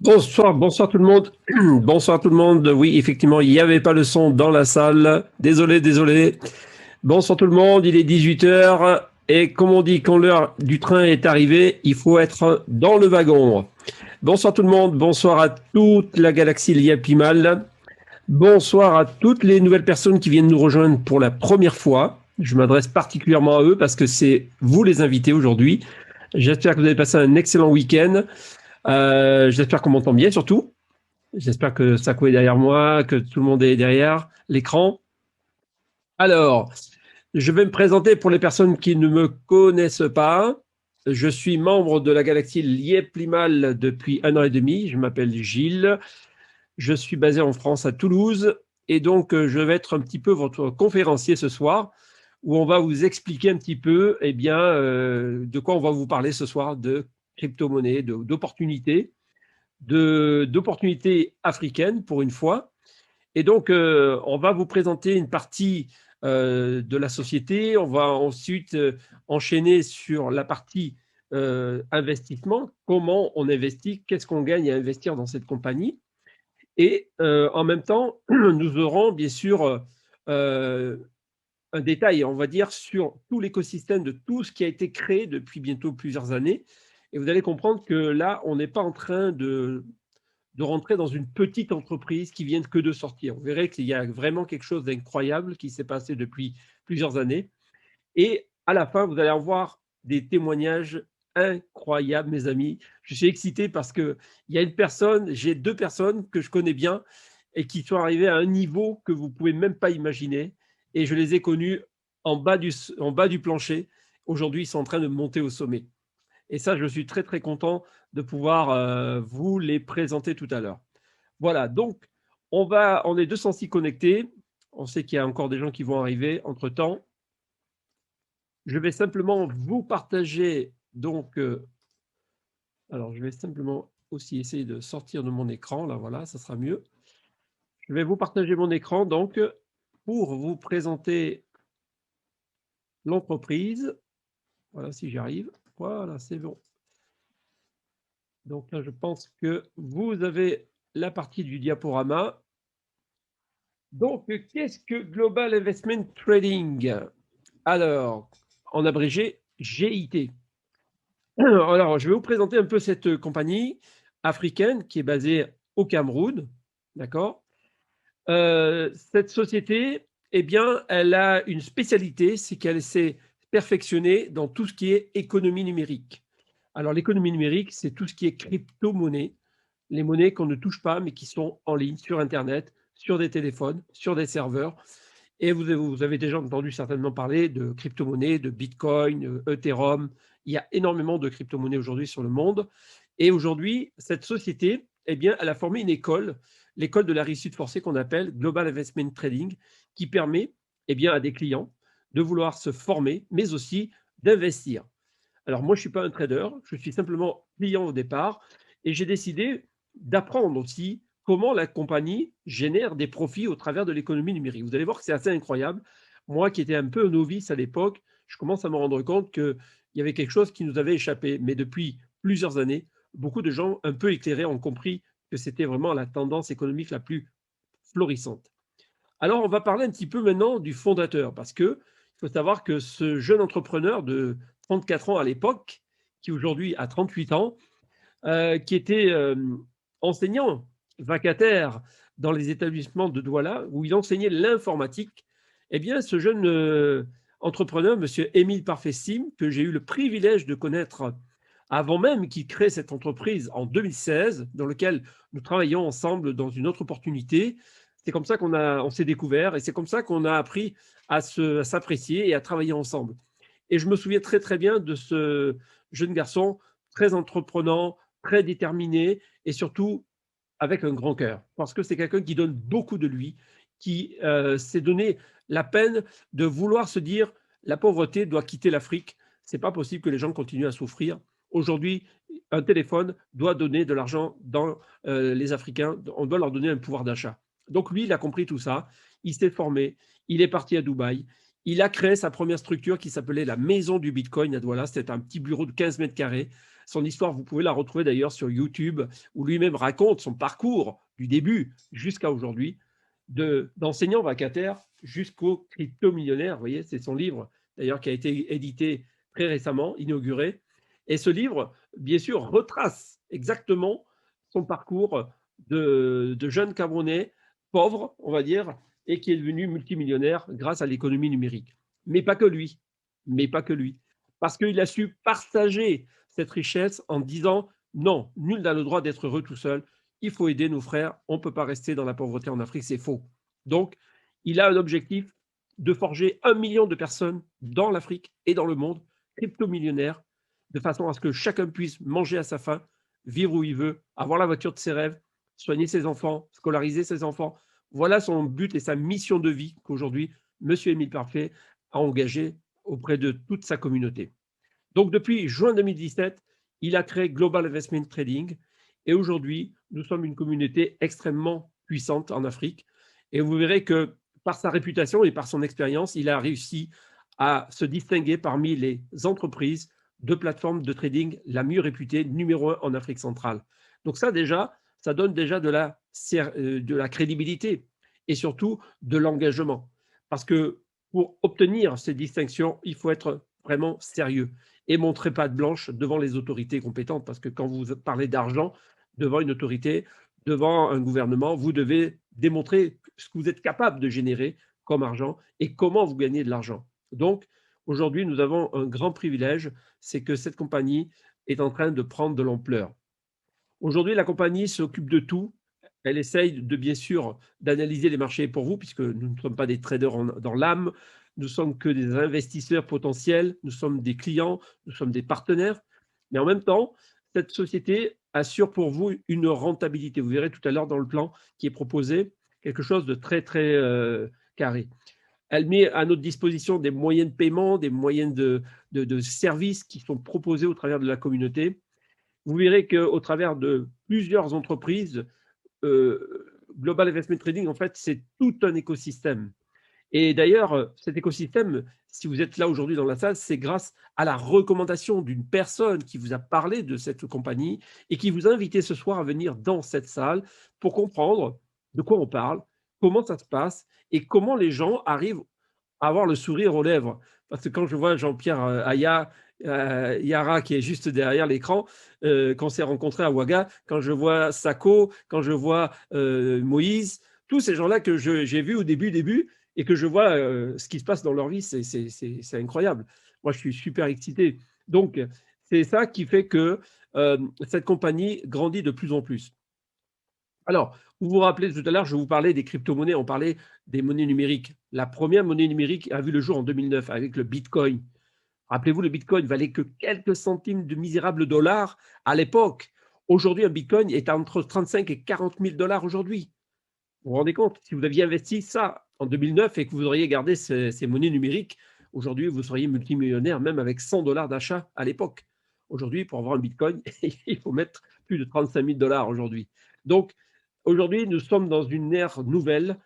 Bonsoir, bonsoir tout le monde. Bonsoir tout le monde. Oui, effectivement, il n'y avait pas le son dans la salle. Désolé, désolé. Bonsoir tout le monde, il est 18 heures et comme on dit, quand l'heure du train est arrivée, il faut être dans le wagon. Bonsoir tout le monde, bonsoir à toute la galaxie Liapimal. Bonsoir à toutes les nouvelles personnes qui viennent nous rejoindre pour la première fois. Je m'adresse particulièrement à eux parce que c'est vous les invités aujourd'hui. J'espère que vous avez passé un excellent week-end. J'espère qu'on m'entend bien surtout. J'espère que Sako est derrière moi, que tout le monde est derrière l'écran. Alors, je vais me présenter pour les personnes qui ne me connaissent pas. Je suis membre de la galaxie Liep-Limal depuis 1 an et demi. Je m'appelle Gilles. Je suis basé en France à Toulouse. Et donc, je vais être un petit peu votre conférencier ce soir, où on va vous expliquer un petit peu de quoi on va vous parler ce soir, de crypto-monnaies, d'opportunités d'opportunités africaines pour une fois. Et donc, on va vous présenter une partie de la société. On va ensuite enchaîner sur la partie investissement. Comment on investit, qu'est-ce qu'on gagne à investir dans cette compagnie. Et en même temps, nous aurons bien sûr un détail, on va dire, sur tout l'écosystème de tout ce qui a été créé depuis bientôt plusieurs années. Et vous allez comprendre que là, on n'est pas en train de rentrer dans une petite entreprise qui vient que de sortir. Vous verrez qu'il y a vraiment quelque chose d'incroyable qui s'est passé depuis plusieurs années. Et à la fin, vous allez avoir des témoignages incroyables, mes amis. Je suis excité parce qu'il y a une personne, j'ai deux personnes que je connais bien et qui sont arrivées à un niveau que vous ne pouvez même pas imaginer. Et je les ai connus en bas du plancher. Aujourd'hui, ils sont en train de monter au sommet. Et ça, je suis très, très content de pouvoir vous les présenter tout à l'heure. Voilà, donc on est 206 connectés. On sait qu'il y a encore des gens qui vont arriver entre-temps. Je vais simplement vous partager, donc, alors je vais simplement aussi essayer de sortir de mon écran, là voilà, ça sera mieux. Je vais vous partager mon écran, donc, pour vous présenter l'entreprise. Voilà, si j'y arrive. Voilà, c'est bon. Donc là, je pense que vous avez la partie du diaporama. Donc, qu'est-ce que Global Investment Trading? Alors, en abrégé, GIT. Alors, je vais vous présenter un peu cette compagnie africaine qui est basée au Cameroun. D'accord. Cette société, eh bien, elle a une spécialité, c'est qu'elle s'est perfectionnée dans tout ce qui est économie numérique. Alors, l'économie numérique, c'est tout ce qui est crypto-monnaie, les monnaies qu'on ne touche pas, mais qui sont en ligne, sur Internet, sur des téléphones, sur des serveurs. Et vous avez déjà entendu certainement parler de crypto-monnaies, de Bitcoin, Ethereum. Il y a énormément de crypto-monnaies aujourd'hui sur le monde. Et aujourd'hui, cette société, eh bien, elle a formé une école, l'école de la réussite forcée qu'on appelle Global Investment Trading, qui permet eh bien, à des clients de vouloir se former, mais aussi d'investir. Alors moi, je ne suis pas un trader, je suis simplement client au départ et j'ai décidé d'apprendre aussi comment la compagnie génère des profits au travers de l'économie numérique. Vous allez voir que c'est assez incroyable. Moi qui étais un peu novice à l'époque, je commence à me rendre compte qu'il y avait quelque chose qui nous avait échappé. Mais depuis plusieurs années, beaucoup de gens un peu éclairés ont compris que c'était vraiment la tendance économique la plus florissante. Alors, on va parler un petit peu maintenant du fondateur, parce qu'il faut savoir que ce jeune entrepreneur de 34 ans à l'époque, qui aujourd'hui a 38 ans, qui était enseignant vacataire dans les établissements de Douala, où il enseignait l'informatique, eh bien, ce jeune entrepreneur, monsieur Émile Parfessim, que j'ai eu le privilège de connaître avant même qu'il crée cette entreprise en 2016, dans laquelle nous travaillons ensemble dans une autre opportunité. C'est comme ça on s'est découvert et c'est comme ça qu'on a appris à s'apprécier et à travailler ensemble. Et je me souviens très très bien de ce jeune garçon très entreprenant, très déterminé et surtout avec un grand cœur. Parce que c'est quelqu'un qui donne beaucoup de lui, qui s'est donné la peine de vouloir se dire la pauvreté doit quitter l'Afrique. C'est pas possible que les gens continuent à souffrir. Aujourd'hui, un téléphone doit donner de l'argent dans les Africains. On doit leur donner un pouvoir d'achat. Donc lui, il a compris tout ça. Il s'est formé. Il est parti à Dubaï. Il a créé sa première structure qui s'appelait la Maison du Bitcoin à Douala. C'était un petit bureau de 15 mètres carrés Son histoire, vous pouvez la retrouver d'ailleurs sur YouTube, où lui-même raconte son parcours du début jusqu'à aujourd'hui, d'enseignant vacataire jusqu'au crypto-millionnaire. Vous voyez, c'est son livre d'ailleurs qui a été édité très récemment, inauguré. Et ce livre, bien sûr, retrace exactement son parcours de jeune Camerounais pauvre, on va dire, et qui est devenu multimillionnaire grâce à l'économie numérique. Mais pas que lui. Mais pas que lui. Parce qu'il a su partager cette richesse en disant non, nul n'a le droit d'être heureux tout seul. Il faut aider nos frères. On ne peut pas rester dans la pauvreté en Afrique, c'est faux. Donc, il a un objectif de forger 1 million de personnes dans l'Afrique et dans le monde, crypto-millionnaires, de façon à ce que chacun puisse manger à sa faim, vivre où il veut, avoir la voiture de ses rêves, soigner ses enfants, scolariser ses enfants. Voilà son but et sa mission de vie qu'aujourd'hui, M. Émile Parfait a engagé auprès de toute sa communauté. Donc, depuis juin 2017, il a créé Global Investment Trading et aujourd'hui, nous sommes une communauté extrêmement puissante en Afrique et vous verrez que par sa réputation et par son expérience, il a réussi à se distinguer parmi les entreprises de plateformes de trading la mieux réputée, numéro 1 en Afrique centrale. Donc ça déjà, ça donne déjà de la crédibilité et surtout de l'engagement. Parce que pour obtenir ces distinctions, il faut être vraiment sérieux et montrer patte blanche devant les autorités compétentes. Parce que quand vous parlez d'argent devant une autorité, devant un gouvernement, vous devez démontrer ce que vous êtes capable de générer comme argent et comment vous gagnez de l'argent. Donc, aujourd'hui, nous avons un grand privilège, c'est que cette compagnie est en train de prendre de l'ampleur. Aujourd'hui, la compagnie s'occupe de tout. Elle essaye de, bien sûr, d'analyser les marchés pour vous, puisque nous ne sommes pas des traders dans l'âme, nous sommes que des investisseurs potentiels, nous sommes des clients, nous sommes des partenaires. Mais en même temps, cette société assure pour vous une rentabilité. Vous verrez tout à l'heure dans le plan qui est proposé quelque chose de très, très carré. Elle met à notre disposition des moyens de paiement, des moyens de services qui sont proposés au travers de la communauté. Vous verrez qu'au travers de plusieurs entreprises, Global Investment Trading, en fait, c'est tout un écosystème. Et d'ailleurs, cet écosystème, si vous êtes là aujourd'hui dans la salle, c'est grâce à la recommandation d'une personne qui vous a parlé de cette compagnie et qui vous a invité ce soir à venir dans cette salle pour comprendre de quoi on parle, comment ça se passe et comment les gens arrivent avoir le sourire aux lèvres. Parce que quand je vois Jean-Pierre Yara qui est juste derrière l'écran, qu'on s'est rencontré à Ouaga, quand je vois Sako, quand je vois Moïse, tous ces gens-là que j'ai vus au début, et que je vois ce qui se passe dans leur vie, c'est incroyable. Moi, je suis super excité. Donc, c'est ça qui fait que cette compagnie grandit de plus en plus. Alors, vous vous rappelez tout à l'heure, je vous parlais des crypto-monnaies, on parlait des monnaies numériques. La première monnaie numérique a vu le jour en 2009 avec le Bitcoin. Rappelez-vous, le Bitcoin valait que quelques centimes de misérables dollars à l'époque. Aujourd'hui, un Bitcoin est entre 35 et 40 000 dollars aujourd'hui. Vous vous rendez compte, si vous aviez investi ça en 2009 et que vous auriez gardé ces monnaies numériques, aujourd'hui, vous seriez multimillionnaire même avec 100 dollars d'achat à l'époque. Aujourd'hui, pour avoir un Bitcoin, il faut mettre plus de 35 000 dollars aujourd'hui. Donc, aujourd'hui, nous sommes dans une ère nouvelle.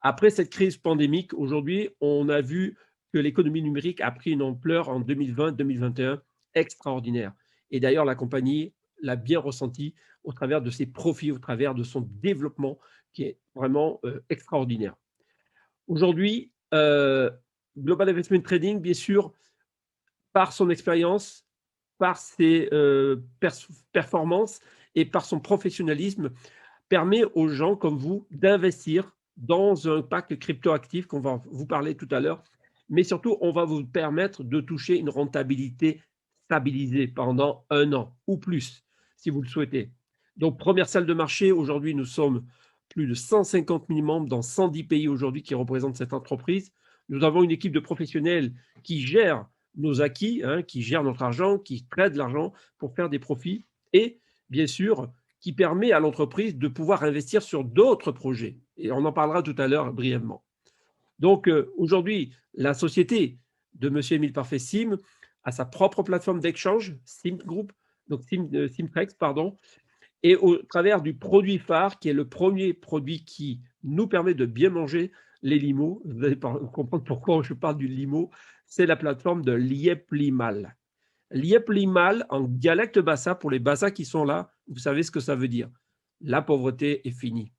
Après cette crise pandémique, aujourd'hui, on a vu que l'économie numérique a pris une ampleur en 2020-2021 extraordinaire. Et d'ailleurs, la compagnie l'a bien ressenti au travers de ses profits, au travers de son développement qui est vraiment extraordinaire. Aujourd'hui, Global Investment Trading, bien sûr, par son expérience, par ses performances et par son professionnalisme, permet aux gens comme vous d'investir dans un pack crypto-actif qu'on va vous parler tout à l'heure, mais surtout, on va vous permettre de toucher une rentabilité stabilisée pendant 1 an ou plus, si vous le souhaitez. Donc, première salle de marché, aujourd'hui, nous sommes plus de 150 000 membres dans 110 pays aujourd'hui qui représentent cette entreprise. Nous avons une équipe de professionnels qui gèrent nos acquis, qui gèrent notre argent, qui traitent l'argent pour faire des profits et, bien sûr, qui permet à l'entreprise de pouvoir investir sur d'autres projets. Et on en parlera tout à l'heure brièvement. Donc, aujourd'hui, la société de M. Émile Parfait Sim a sa propre plateforme d'exchange, Sim Group, donc Simtrex, pardon, et au travers du produit phare, qui est le premier produit qui nous permet de bien manger les limos, vous allez comprendre pourquoi je parle du limo, c'est la plateforme de Liep Limal. Liep Limal, en dialecte bassa, pour les bassas qui sont là, vous savez ce que ça veut dire. La pauvreté est finie.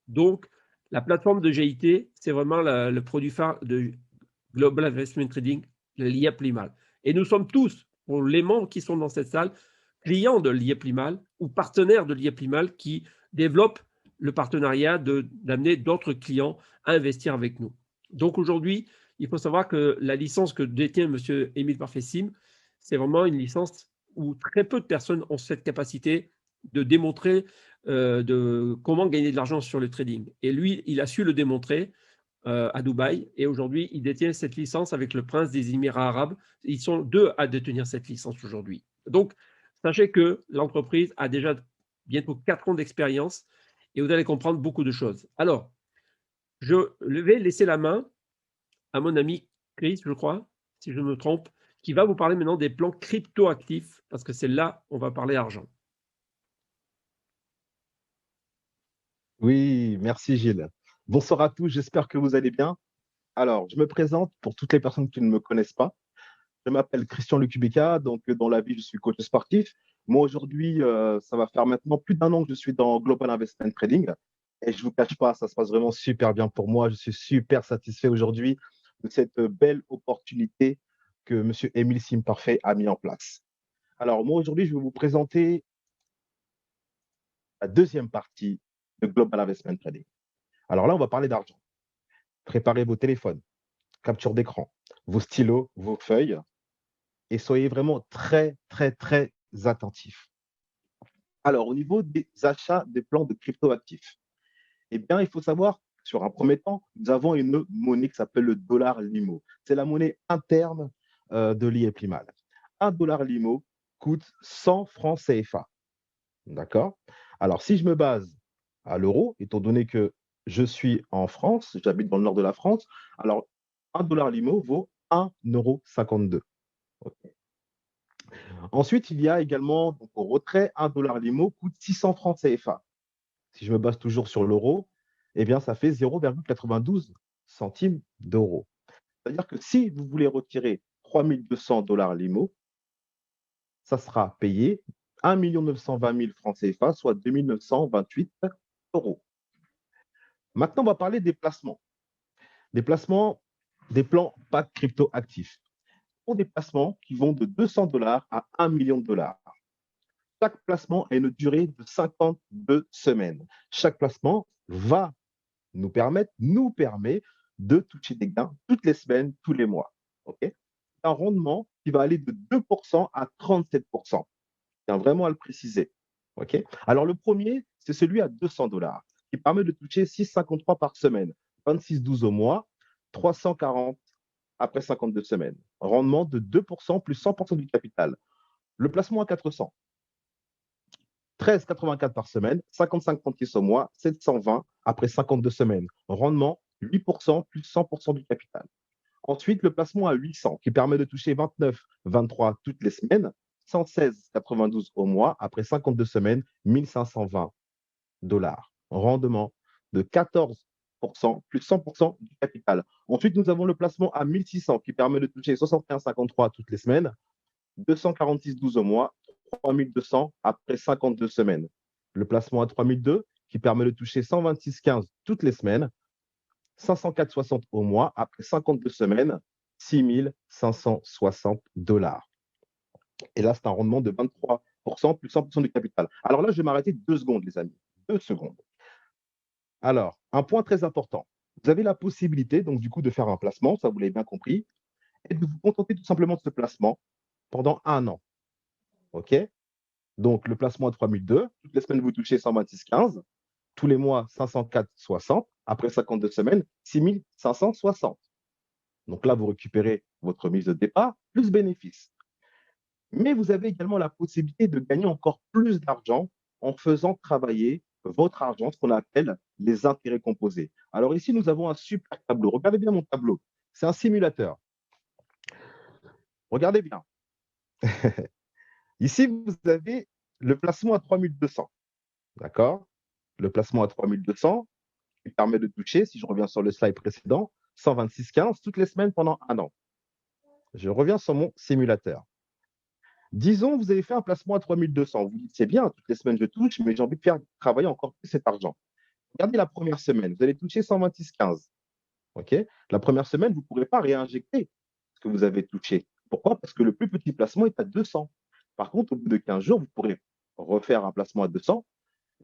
Donc, la plateforme de GIT, c'est vraiment le produit phare de Global Investment Trading, le Liep Limal. Et nous sommes tous, pour les membres qui sont dans cette salle, clients de Liep Limal ou partenaires de Liep Limal qui développent le partenariat d'amener d'autres clients à investir avec nous. Donc aujourd'hui, il faut savoir que la licence que détient M. Émile Parfait-Sim, c'est vraiment une licence où très peu de personnes ont cette capacité de démontrer de comment gagner de l'argent sur le trading. Et lui, il a su le démontrer à Dubaï. Et aujourd'hui, il détient cette licence avec le prince des Émirats arabes. Ils sont deux à détenir cette licence aujourd'hui. Donc, sachez que l'entreprise a déjà bientôt 4 ans d'expérience et vous allez comprendre beaucoup de choses. Alors, je vais laisser la main à mon ami Chris, je crois, si je me trompe, qui va vous parler maintenant des plans crypto-actifs, parce que c'est là on va parler argent. Oui, merci Gilles. Bonsoir à tous, j'espère que vous allez bien. Alors, je me présente pour toutes les personnes qui ne me connaissent pas. Je m'appelle Christian Lucubica, donc dans la vie, je suis coach sportif. Moi, aujourd'hui, ça va faire maintenant plus d'1 an que je suis dans Global Investment Trading. Et je ne vous cache pas, ça se passe vraiment super bien pour moi. Je suis super satisfait aujourd'hui de cette belle opportunité que M. Émile Simparfait a mis en place. Alors, moi, aujourd'hui, je vais vous présenter la deuxième partie de Global Investment Trading. Alors là, on va parler d'argent. Préparez vos téléphones, capture d'écran, vos stylos, vos feuilles et soyez vraiment très, très, très attentifs. Alors, au niveau des achats des plans de crypto-actifs, eh bien, il faut savoir, sur un premier temps, nous avons une monnaie qui s'appelle le dollar Limo. C'est la monnaie interne de l'IEPLIMAL. Un dollar Limo coûte 100 francs CFA. D'accord? Alors, si je me base à l'euro, étant donné que je suis en France, j'habite dans le nord de la France, alors un dollar Limo vaut 1,52 €. Ok. Ensuite, il y a également, donc, au retrait, un dollar Limo coûte 600 francs CFA. Si je me base toujours sur l'euro, eh bien, ça fait 0,92 centimes d'euros. C'est-à-dire que si vous voulez retirer 3200 dollars Limo, ça sera payé 1 920 000 francs CFA, soit 2 928 euros. Maintenant, on va parler des placements. Des placements, des plans PAC crypto actifs. Pour des placements qui vont de 200 dollars à 1 million de dollars. Chaque placement a une durée de 52 semaines. Chaque placement va nous permet de toucher des gains toutes les semaines, tous les mois. Okay, un rendement qui va aller de 2% à 37%. Je tiens vraiment à le préciser. Okay, alors, le premier, c'est celui à 200 dollars qui permet de toucher 6,53 par semaine, 26,12 au mois, 340 après 52 semaines. Rendement de 2% plus 100% du capital. Le placement à 400, 13,84 par semaine, 55,36 au mois, 720 après 52 semaines. Rendement 8% plus 100% du capital. Ensuite, le placement à 800 qui permet de toucher 29,23 toutes les semaines, 116,92 au mois après 52 semaines, 1520 dollars. Rendement de 14% plus 100% du capital. Ensuite, nous avons le placement à 1600 qui permet de toucher 61,53 toutes les semaines, 246,12 au mois, 3200 après 52 semaines. Le placement à 3002 qui permet de toucher 126,15 toutes les semaines, 504,60 au mois après 52 semaines, 6560 dollars. Et là, c'est un rendement de 23% plus 100% du capital. Alors là, je vais m'arrêter 2 secondes, les amis. 2 secondes. Alors, un point très important. Vous avez la possibilité, donc, du coup, de faire un placement, ça vous l'avez bien compris, et de vous contenter tout simplement de ce placement pendant 1 an. OK? Donc, le placement à 3002, toutes les semaines, vous touchez 126,15, tous les mois, 504,60, après 52 semaines, 6560. Donc là, vous récupérez votre mise de départ plus bénéfice. Mais vous avez également la possibilité de gagner encore plus d'argent en faisant travailler votre argent, ce qu'on appelle les intérêts composés. Alors ici, nous avons un super tableau. Regardez bien mon tableau. C'est un simulateur. Regardez bien. Ici, vous avez le placement à 3200. D'accord? Le placement à 3200 qui permet de toucher, si je reviens sur le slide précédent, 126,15 toutes les semaines pendant 1 an. Je reviens sur mon simulateur. Disons, vous avez fait un placement à 3200. Vous dites, c'est bien, toutes les semaines je touche, mais j'ai envie de faire travailler encore plus cet argent. Regardez la première semaine, vous allez toucher 126,15. OK? La première semaine, vous ne pourrez pas réinjecter ce que vous avez touché. Pourquoi? Parce que le plus petit placement est à 200. Par contre, au bout de 15 jours, vous pourrez refaire un placement à 200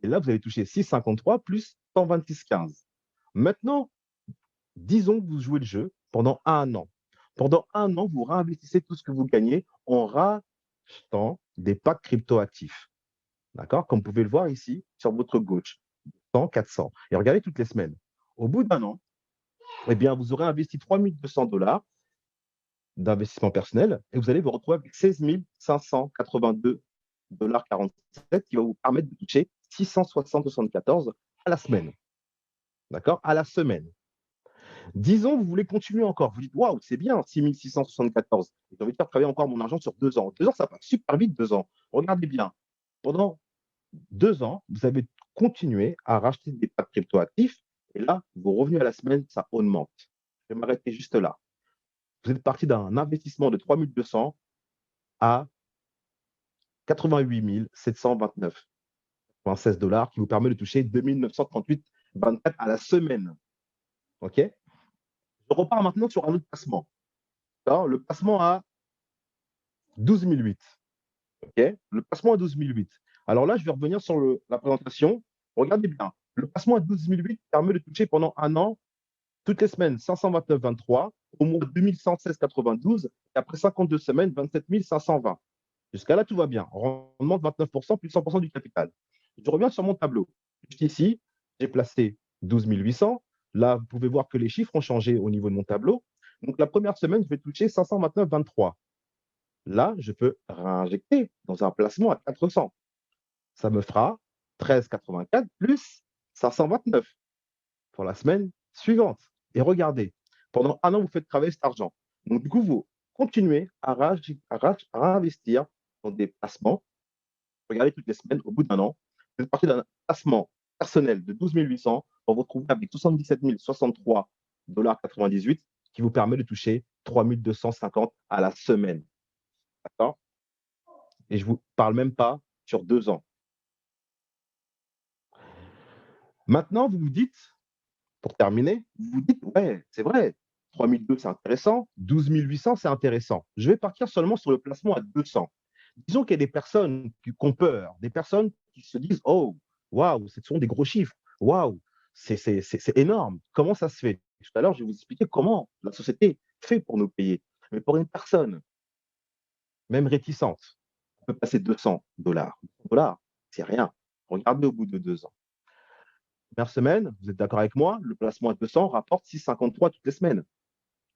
et là, vous allez toucher 6,53 plus 126,15. Maintenant, disons que vous jouez le jeu pendant un an. Pendant un an, vous réinvestissez tout ce que vous gagnez en rachetant des packs crypto-actifs. D'accord? Comme vous pouvez le voir ici sur votre gauche, 100, 400. Et regardez toutes les semaines. Au bout d'un an, eh bien, vous aurez investi 3 200 $ d'investissement personnel et vous allez vous retrouver avec 16 582,47 $ qui va vous permettre de toucher 660,74 à la semaine. D'accord? À la semaine. Disons, vous voulez continuer encore. Vous dites, waouh, c'est bien, 6 674. J'ai envie de faire travailler encore mon argent sur 2 ans. 2 ans, ça passe super vite, 2 ans. Regardez bien. Pendant 2 ans, vous avez continué à racheter des pattes crypto-actifs et là, vos revenus à la semaine, ça augmente. Je vais m'arrêter juste là. Vous êtes parti d'un investissement de 3200 à 88 729,16 $ qui vous permet de toucher 2938,24 à la semaine. OK? Je repars maintenant sur un autre placement. Alors, le placement à 12 008. OK? Le placement à 12 008. Alors là, je vais revenir sur la présentation. Regardez bien. Le placement à 12 008 permet de toucher pendant un an, toutes les semaines, 529,23, au mois 2116,92, et après 52 semaines, 27 520. Jusqu'à là, tout va bien. Rendement de 29% plus 100% du capital. Je reviens sur mon tableau. Juste ici, j'ai placé 12 800. Là, vous pouvez voir que les chiffres ont changé au niveau de mon tableau. Donc, la première semaine, je vais toucher 529,23. Là, je peux réinjecter dans un placement à 400. Ça me fera 13,84 plus 529 pour la semaine suivante. Et regardez, pendant un an, vous faites travailler cet argent. Donc, du coup, vous continuez à réinvestir dans des placements. Regardez toutes les semaines, au bout d'un an, vous êtes parti d'un placement personnel de 12 800 pour vous retrouver avec 77 063,98 $ qui vous permet de toucher 3 250 à la semaine. D'accord? Et je ne vous parle même pas sur 2 ans. Maintenant, vous vous dites, pour terminer, vous vous dites, ouais, c'est vrai, 3 200, c'est intéressant, 12 800, c'est intéressant. Je vais partir seulement sur le placement à 200. Disons qu'il y a des personnes qui ont peur, des personnes qui se disent, oh, waouh, ce sont des gros chiffres, waouh, c'est énorme. Comment ça se fait? Tout à l'heure, je vais vous expliquer comment la société fait pour nous payer. Mais pour une personne, même réticente, on peut passer 200 $. 200 $, c'est rien. Regardez au bout de 2 ans. Première semaine, vous êtes d'accord avec moi, le placement à 200 rapporte 6,53 toutes les semaines.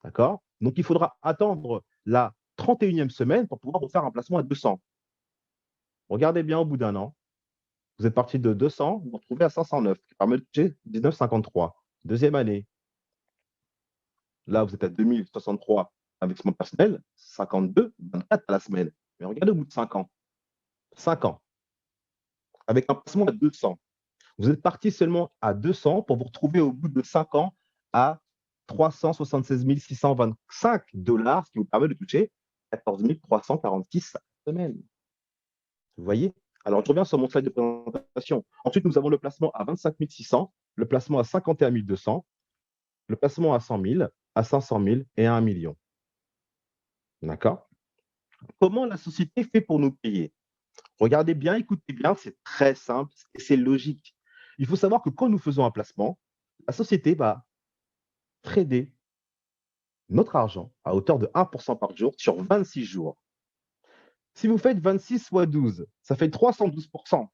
D'accord? Donc, il faudra attendre la 31e semaine pour pouvoir refaire un placement à 200. Regardez bien au bout d'un an, vous êtes parti de 200, vous vous retrouvez à 509, qui permet de toucher 19,53. Deuxième année, là, vous êtes à 2063 investissement personnel, 52,24 à la semaine. Mais regardez au bout de 5 ans. 5 ans, avec un placement à 200. Vous êtes parti seulement à 200 pour vous retrouver au bout de 5 ans à 376 625 $, ce qui vous permet de toucher 14 346 semaines. Vous voyez? Alors, je reviens sur mon slide de présentation. Ensuite, nous avons le placement à 25 600, le placement à 51 200, le placement à 100 000, à 500 000 et à 1 million. D'accord? Comment la société fait pour nous payer? Regardez bien, écoutez bien, c'est très simple et c'est logique. Il faut savoir que quand nous faisons un placement, la société va trader notre argent à hauteur de 1% par jour sur 26 jours. Si vous faites 26 fois 12, ça fait 312%.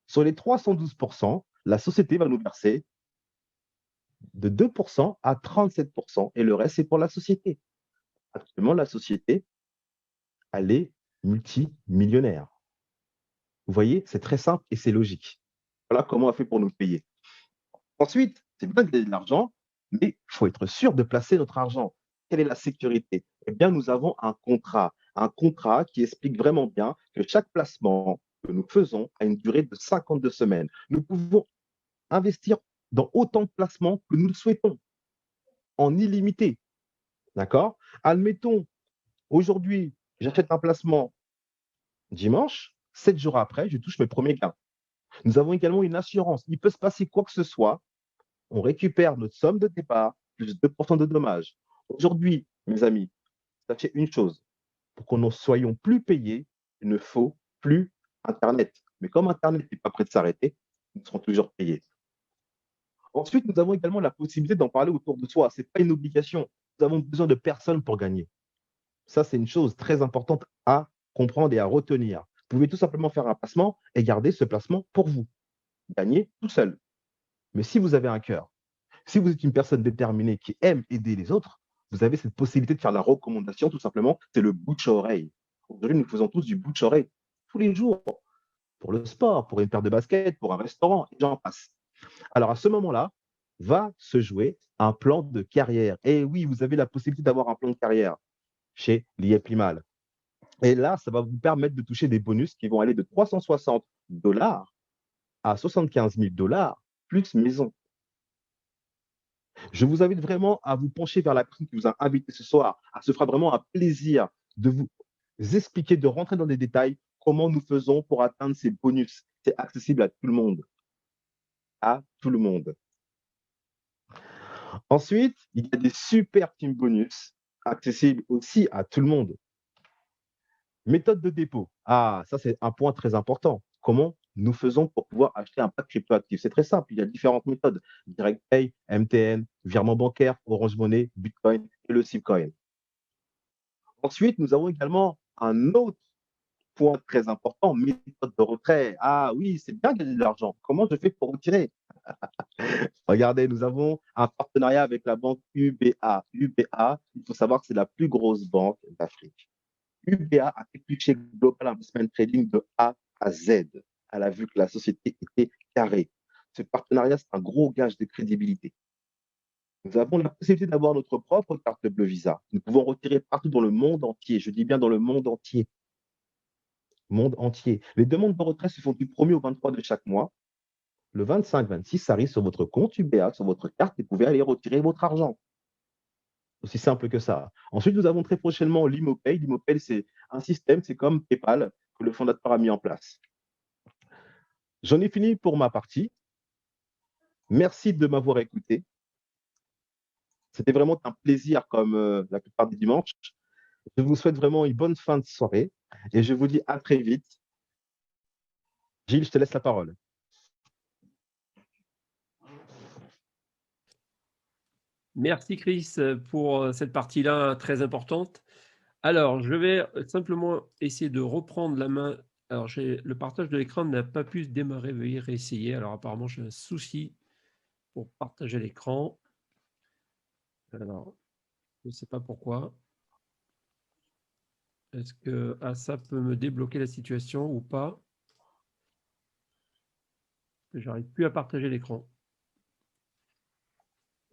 Sur les 312%, la société va nous verser de 2% à 37% et le reste, c'est pour la société. Actuellement, la société, elle est multimillionnaire. Vous voyez, c'est très simple et c'est logique. Voilà comment on a fait pour nous payer. Ensuite, c'est bien de gagner de l'argent, mais il faut être sûr de placer notre argent. Quelle est la sécurité? Eh bien, nous avons un contrat qui explique vraiment bien que chaque placement que nous faisons a une durée de 52 semaines. Nous pouvons investir dans autant de placements que nous le souhaitons, en illimité. D'accord? Admettons, aujourd'hui, j'achète un placement Dimanche, 7 jours après, je touche mes premiers gains. Nous avons également une assurance. Il peut se passer quoi que ce soit, on récupère notre somme de départ plus 2% de dommages. Aujourd'hui, mes amis, sachez une chose, pour que nous soyons plus payés, il ne faut plus Internet. Mais comme Internet n'est pas prêt de s'arrêter, nous serons toujours payés. Ensuite, nous avons également la possibilité d'en parler autour de soi. Ce n'est pas une obligation. Nous avons besoin de personne pour gagner. Ça, c'est une chose très importante à comprendre et à retenir. Vous pouvez tout simplement faire un placement et garder ce placement pour vous. Gagner tout seul. Mais si vous avez un cœur, si vous êtes une personne déterminée qui aime aider les autres, vous avez cette possibilité de faire la recommandation, tout simplement, c'est le bouche à oreille. Aujourd'hui, nous faisons tous du bouche à oreille tous les jours, pour le sport, pour une paire de baskets, pour un restaurant, et j'en passe. Alors à ce moment-là, va se jouer un plan de carrière. Et oui, vous avez la possibilité d'avoir un plan de carrière chez l'IEPIMAL. Et là, ça va vous permettre de toucher des bonus qui vont aller de 360 $ à 75 000 $ plus maison. Je vous invite vraiment à vous pencher vers la personne qui vous a invité ce soir. Ce sera vraiment un plaisir de vous expliquer, de rentrer dans des détails, comment nous faisons pour atteindre ces bonus. C'est accessible à tout le monde. À tout le monde. Ensuite, il y a des super team bonus accessibles aussi à tout le monde. Méthode de dépôt. Ah, ça, c'est un point très important. Comment nous faisons pour pouvoir acheter un pack cryptoactif? C'est très simple. Il y a différentes méthodes. Direct Pay, MTN, virement bancaire, Orange Money, Bitcoin et le Zipcoin. Ensuite, nous avons également un autre point très important, méthode de retrait. Ah oui, c'est bien gagner de l'argent. Comment je fais pour retirer? Regardez, nous avons un partenariat avec la banque UBA. UBA, il faut savoir que c'est la plus grosse banque d'Afrique. UBA a épluché Global Investment Trading de A à Z. Elle a vu que la société était carrée. Ce partenariat, c'est un gros gage de crédibilité. Nous avons la possibilité d'avoir notre propre carte bleue Visa. Nous pouvons retirer partout dans le monde entier. Je dis bien dans le monde entier. Monde entier. Les demandes de retrait se font du 1er au 23 de chaque mois. Le 25-26, ça arrive sur votre compte UBA, sur votre carte, et vous pouvez aller retirer votre argent. Aussi simple que ça. Ensuite, nous avons très prochainement l'ImoPay. L'ImoPay, c'est un système, c'est comme PayPal que le fondateur a mis en place. J'en ai fini pour ma partie. Merci de m'avoir écouté. C'était vraiment un plaisir comme la plupart des dimanches. Je vous souhaite vraiment une bonne fin de soirée et je vous dis à très vite. Gilles, je te laisse la parole. Merci Chris pour cette partie-là très importante. Alors, je vais simplement essayer de reprendre la main. Alors, le partage de l'écran n'a pas pu se démarrer. Veuillez réessayer. Alors, apparemment, j'ai un souci pour partager l'écran. Alors, je ne sais pas pourquoi. Est-ce que ça peut me débloquer la situation ou pas? J'arrive plus à partager l'écran.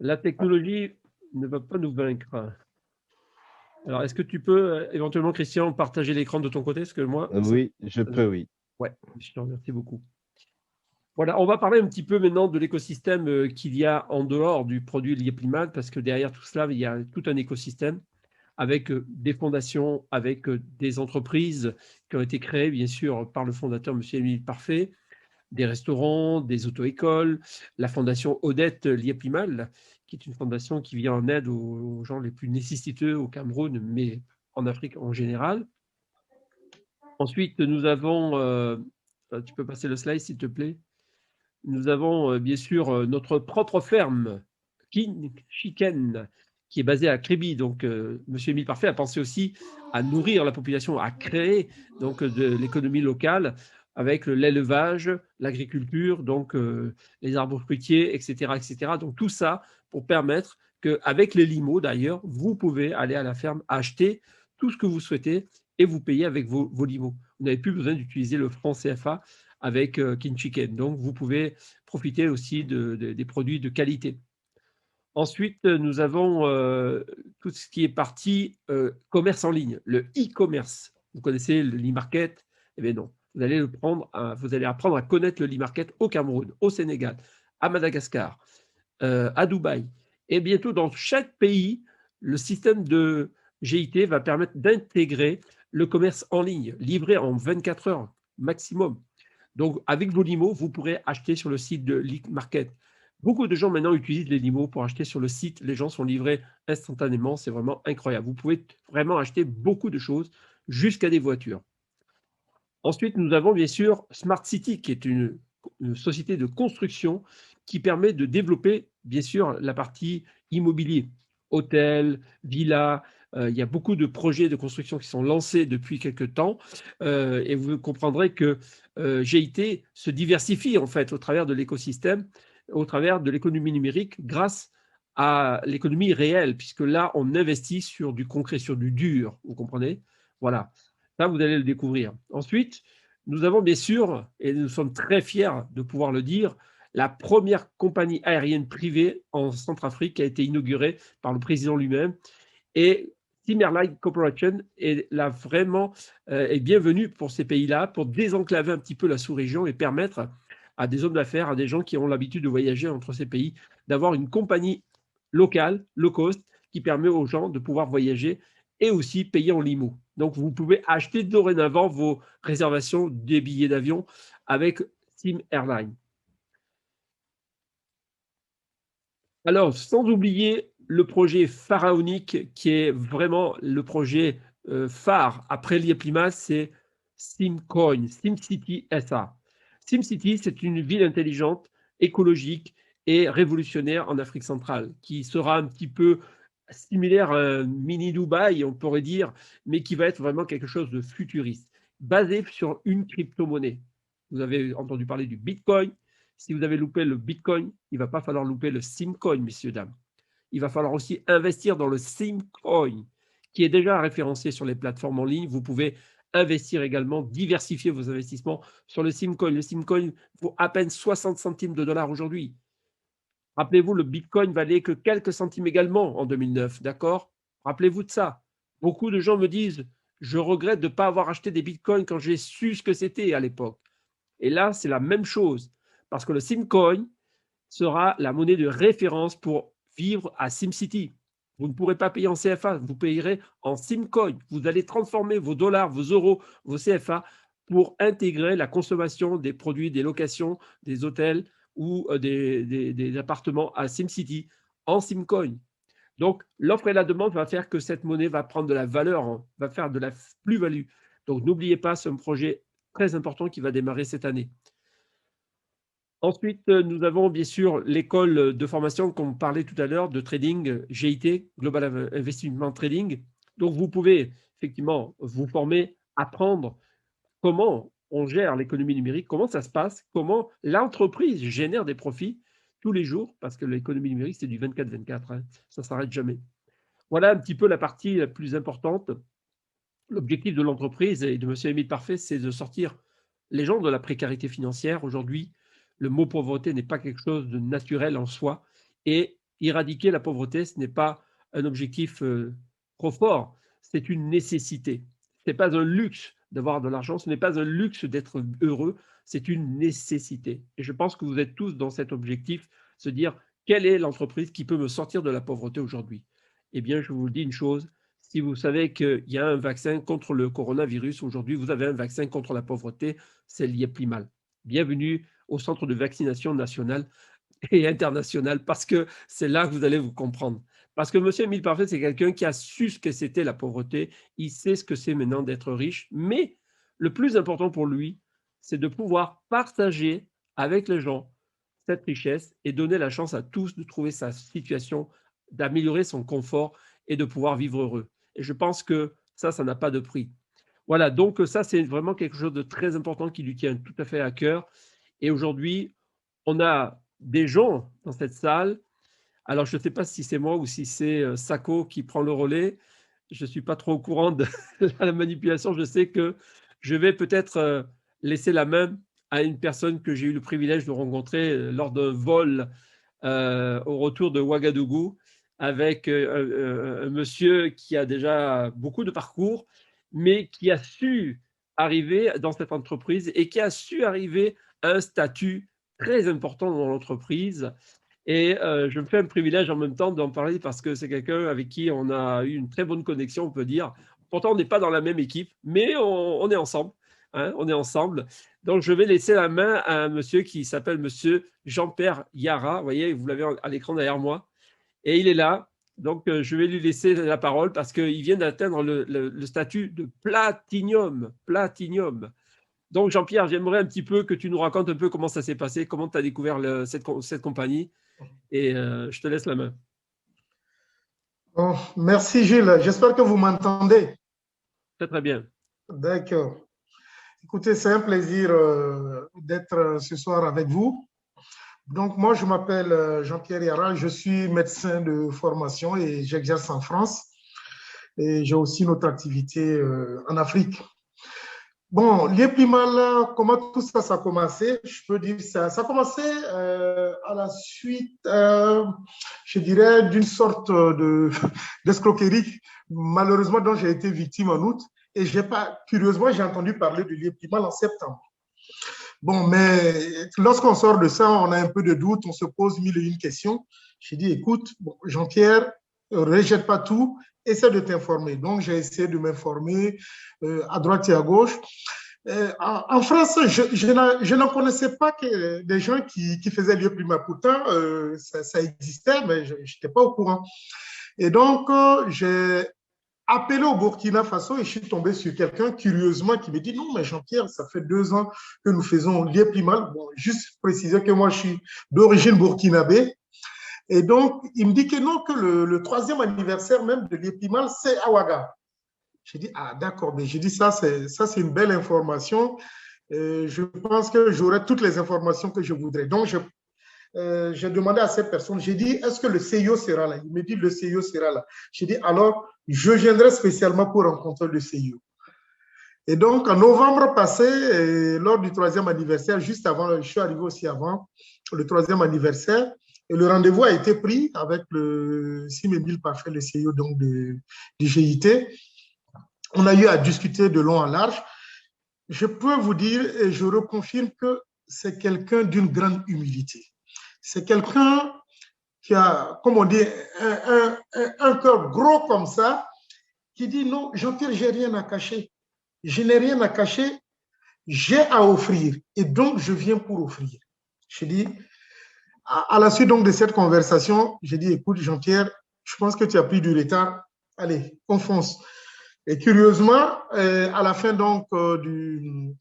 La technologie ne va pas nous vaincre. Alors, est-ce que tu peux éventuellement, Christian, partager l'écran de ton côté? Parce que moi, Oui, je peux, oui. Ouais, je te remercie beaucoup. Voilà, on va parler un petit peu maintenant de l'écosystème qu'il y a en dehors du produit l'IEPIMAL, parce que derrière tout cela, il y a tout un écosystème avec des fondations, avec des entreprises qui ont été créées, bien sûr, par le fondateur, M. Émile Parfait, des restaurants, des auto-écoles, la fondation Odette l'IEPIMAL, qui est une fondation qui vient en aide aux gens les plus nécessiteux au Cameroun, mais en Afrique en général. Ensuite, nous avons, tu peux passer le slide, s'il te plaît. Nous avons bien sûr notre propre ferme, Kin Chicken, qui est basée à Kribi. Donc, Monsieur Émile Parfait a pensé aussi à nourrir la population, à créer donc de l'économie locale avec l'élevage, l'agriculture, donc les arbres fruitiers, etc., etc. Donc tout ça pour permettre qu'avec les limos d'ailleurs, vous pouvez aller à la ferme acheter tout ce que vous souhaitez et vous payer avec vos limos. Vous n'avez plus besoin d'utiliser le franc CFA avec Kin Chicken. Donc vous pouvez profiter aussi des produits de qualité. Ensuite, nous avons tout ce qui est partie commerce en ligne, le e-commerce. Vous connaissez le e-market? Eh bien non, vous allez apprendre à connaître le e-market au Cameroun, au Sénégal, à Madagascar, à Dubaï. Et bientôt, dans chaque pays, le système de GIT va permettre d'intégrer le commerce en ligne, livré en 24 heures maximum. Donc, avec vos limos, vous pourrez acheter sur le site de Leak Market. Beaucoup de gens maintenant utilisent les limos pour acheter sur le site. Les gens sont livrés instantanément. C'est vraiment incroyable. Vous pouvez vraiment acheter beaucoup de choses, jusqu'à des voitures. Ensuite, nous avons bien sûr Smart City, qui est une société de construction qui permet de développer, bien sûr, la partie immobilier, hôtels, villas. Il y a beaucoup de projets de construction qui sont lancés depuis quelques temps et vous comprendrez que GIT se diversifie en fait au travers de l'écosystème, au travers de l'économie numérique grâce à l'économie réelle, puisque là, on investit sur du concret, sur du dur, vous comprenez? Voilà. Ça, vous allez le découvrir. Ensuite, nous avons bien sûr, et nous sommes très fiers de pouvoir le dire, la première compagnie aérienne privée en Centrafrique qui a été inaugurée par le président lui-même. Et Timberline Corporation est là vraiment est bienvenue pour ces pays-là, pour désenclaver un petit peu la sous-région et permettre à des hommes d'affaires, à des gens qui ont l'habitude de voyager entre ces pays, d'avoir une compagnie locale, low cost, qui permet aux gens de pouvoir voyager et aussi payer en limo. Donc, vous pouvez acheter dorénavant vos réservations des billets d'avion avec Sim Airline. Alors, sans oublier le projet pharaonique qui est vraiment le projet phare après l'IEPLIMA, c'est SimCoin, SimCity SA. SimCity, c'est une ville intelligente, écologique et révolutionnaire en Afrique centrale, qui sera un petit peu similaire à un mini Dubaï, on pourrait dire, mais qui va être vraiment quelque chose de futuriste, basé sur une crypto-monnaie. Vous avez entendu parler du Bitcoin. Si vous avez loupé le Bitcoin, il ne va pas falloir louper le Simcoin, messieurs, dames. Il va falloir aussi investir dans le Simcoin, qui est déjà référencé sur les plateformes en ligne. Vous pouvez investir également, diversifier vos investissements sur le Simcoin. Le Simcoin vaut à peine 60 centimes de dollars aujourd'hui. Rappelez-vous, le Bitcoin valait que quelques centimes également en 2009, d'accord? Rappelez-vous de ça. Beaucoup de gens me disent, je regrette de ne pas avoir acheté des Bitcoins quand j'ai su ce que c'était à l'époque. Et là, c'est la même chose, parce que le Simcoin sera la monnaie de référence pour vivre à SimCity. Vous ne pourrez pas payer en CFA, vous payerez en Simcoin. Vous allez transformer vos dollars, vos euros, vos CFA pour intégrer la consommation des produits, des locations, des hôtels ou des appartements à SimCity en Simcoin. Donc, l'offre et la demande va faire que cette monnaie va prendre de la valeur, hein, va faire de la plus-value. Donc, n'oubliez pas, c'est un projet très important qui va démarrer cette année. Ensuite, nous avons bien sûr l'école de formation, comme on parlait tout à l'heure, de trading, GIT, Global Investment Trading. Donc, vous pouvez effectivement vous former, apprendre comment on gère l'économie numérique, comment ça se passe, comment l'entreprise génère des profits tous les jours, parce que l'économie numérique, c'est du 24-24, hein, ça ne s'arrête jamais. Voilà un petit peu la partie la plus importante. L'objectif de l'entreprise et de M. Émile Parfait, c'est de sortir les gens de la précarité financière. Aujourd'hui, le mot pauvreté n'est pas quelque chose de naturel en soi. Et éradiquer la pauvreté, ce n'est pas un objectif trop fort, c'est une nécessité. Ce n'est pas un luxe d'avoir de l'argent, ce n'est pas un luxe d'être heureux, c'est une nécessité. Et je pense que vous êtes tous dans cet objectif, se dire quelle est l'entreprise qui peut me sortir de la pauvreté aujourd'hui? Eh bien, je vous dis une chose, si vous savez qu'il y a un vaccin contre le coronavirus, aujourd'hui, vous avez un vaccin contre la pauvreté, c'est l'IEPLIMAL. Bienvenue au centre de vaccination national et international, parce que c'est là que vous allez vous comprendre. Parce que M. Émile Parfait, c'est quelqu'un qui a su ce que c'était la pauvreté, il sait ce que c'est maintenant d'être riche, mais le plus important pour lui, c'est de pouvoir partager avec les gens cette richesse et donner la chance à tous de trouver sa situation, d'améliorer son confort et de pouvoir vivre heureux. Et je pense que ça n'a pas de prix. Voilà, donc ça, c'est vraiment quelque chose de très important qui lui tient tout à fait à cœur. Et aujourd'hui, on a des gens dans cette salle. Alors, je ne sais pas si c'est moi ou si c'est Sako qui prend le relais. Je ne suis pas trop au courant de la manipulation. Je sais que je vais peut-être laisser la main à une personne que j'ai eu le privilège de rencontrer lors d'un vol au retour de Ouagadougou avec un monsieur qui a déjà beaucoup de parcours, mais qui a su arriver dans cette entreprise et qui a su arriver à un statut très important dans l'entreprise. Et je me fais un privilège en même temps d'en parler parce que c'est quelqu'un avec qui on a eu une très bonne connexion, on peut dire. Pourtant, on n'est pas dans la même équipe, mais on est ensemble. Hein, on est ensemble. Donc, je vais laisser la main à un monsieur qui s'appelle monsieur Jean-Pierre Yara. Vous voyez, vous l'avez à l'écran derrière moi. Et il est là. Donc, je vais lui laisser la parole parce qu'il vient d'atteindre le statut de platinium. Platinium. Donc, Jean-Pierre, j'aimerais un petit peu que tu nous racontes un peu comment ça s'est passé, comment tu as découvert cette compagnie. Et je te laisse la main. Bon, merci Gilles, j'espère que vous m'entendez. Très, très bien. D'accord. Écoutez, c'est un plaisir d'être ce soir avec vous. Donc, moi, je m'appelle Jean-Pierre Yara, je suis médecin de formation et j'exerce en France. Et j'ai aussi une autre activité en Afrique. Bon, Liéplimal, comment tout ça, ça a commencé? Je peux dire ça. Ça a commencé à la suite, je dirais, d'une sorte d'escroquerie, malheureusement, dont j'ai été victime en août. Et curieusement, j'ai entendu parler de Liéplimal en septembre. Bon, mais lorsqu'on sort de ça, on a un peu de doute, on se pose mille et une questions. J'ai dit, écoute, bon, Jean-Pierre, rejette pas tout, essaie de t'informer. Donc, j'ai essayé de m'informer à droite et à gauche. En France, je n'en connaissais pas des gens qui faisaient Liéplimal. Pourtant, ça existait, mais je n'étais pas au courant. Et donc, j'ai appelé au Burkina Faso et je suis tombé sur quelqu'un, curieusement, qui me dit, non, mais Jean-Pierre, ça fait 2 ans que nous faisons Liéplimal. Bon, juste préciser que moi, je suis d'origine burkinabé. Et donc, il me dit que non, que le 3e anniversaire même de Liéplimal, c'est à Ouaga. J'ai dit, ah d'accord, mais j'ai dit, ça c'est une belle information. Je pense que j'aurai toutes les informations que je voudrais. Donc, j'ai demandé à cette personne, j'ai dit, est-ce que le CIO sera là? Il me dit, le CIO sera là. J'ai dit, alors, je viendrai spécialement pour rencontrer le CIO. Et donc, en novembre passé, lors du 3e anniversaire, juste avant, je suis arrivé aussi avant le 3e anniversaire, et le rendez-vous a été pris avec le Sim-Émile Parfait, le CIO donc du GIT. On a eu à discuter de long en large. Je peux vous dire, et je reconfirme que c'est quelqu'un d'une grande humilité. C'est quelqu'un qui a, comme on dit, un cœur gros comme ça, qui dit non, Jean-Pierre, j'ai rien à cacher. Je n'ai rien à cacher, j'ai à offrir. Et donc, je viens pour offrir. Je dis, à la suite donc de cette conversation, j'ai dit, écoute, Jean-Pierre, je pense que tu as pris du retard. Allez, on fonce. Et curieusement, à la fin donc du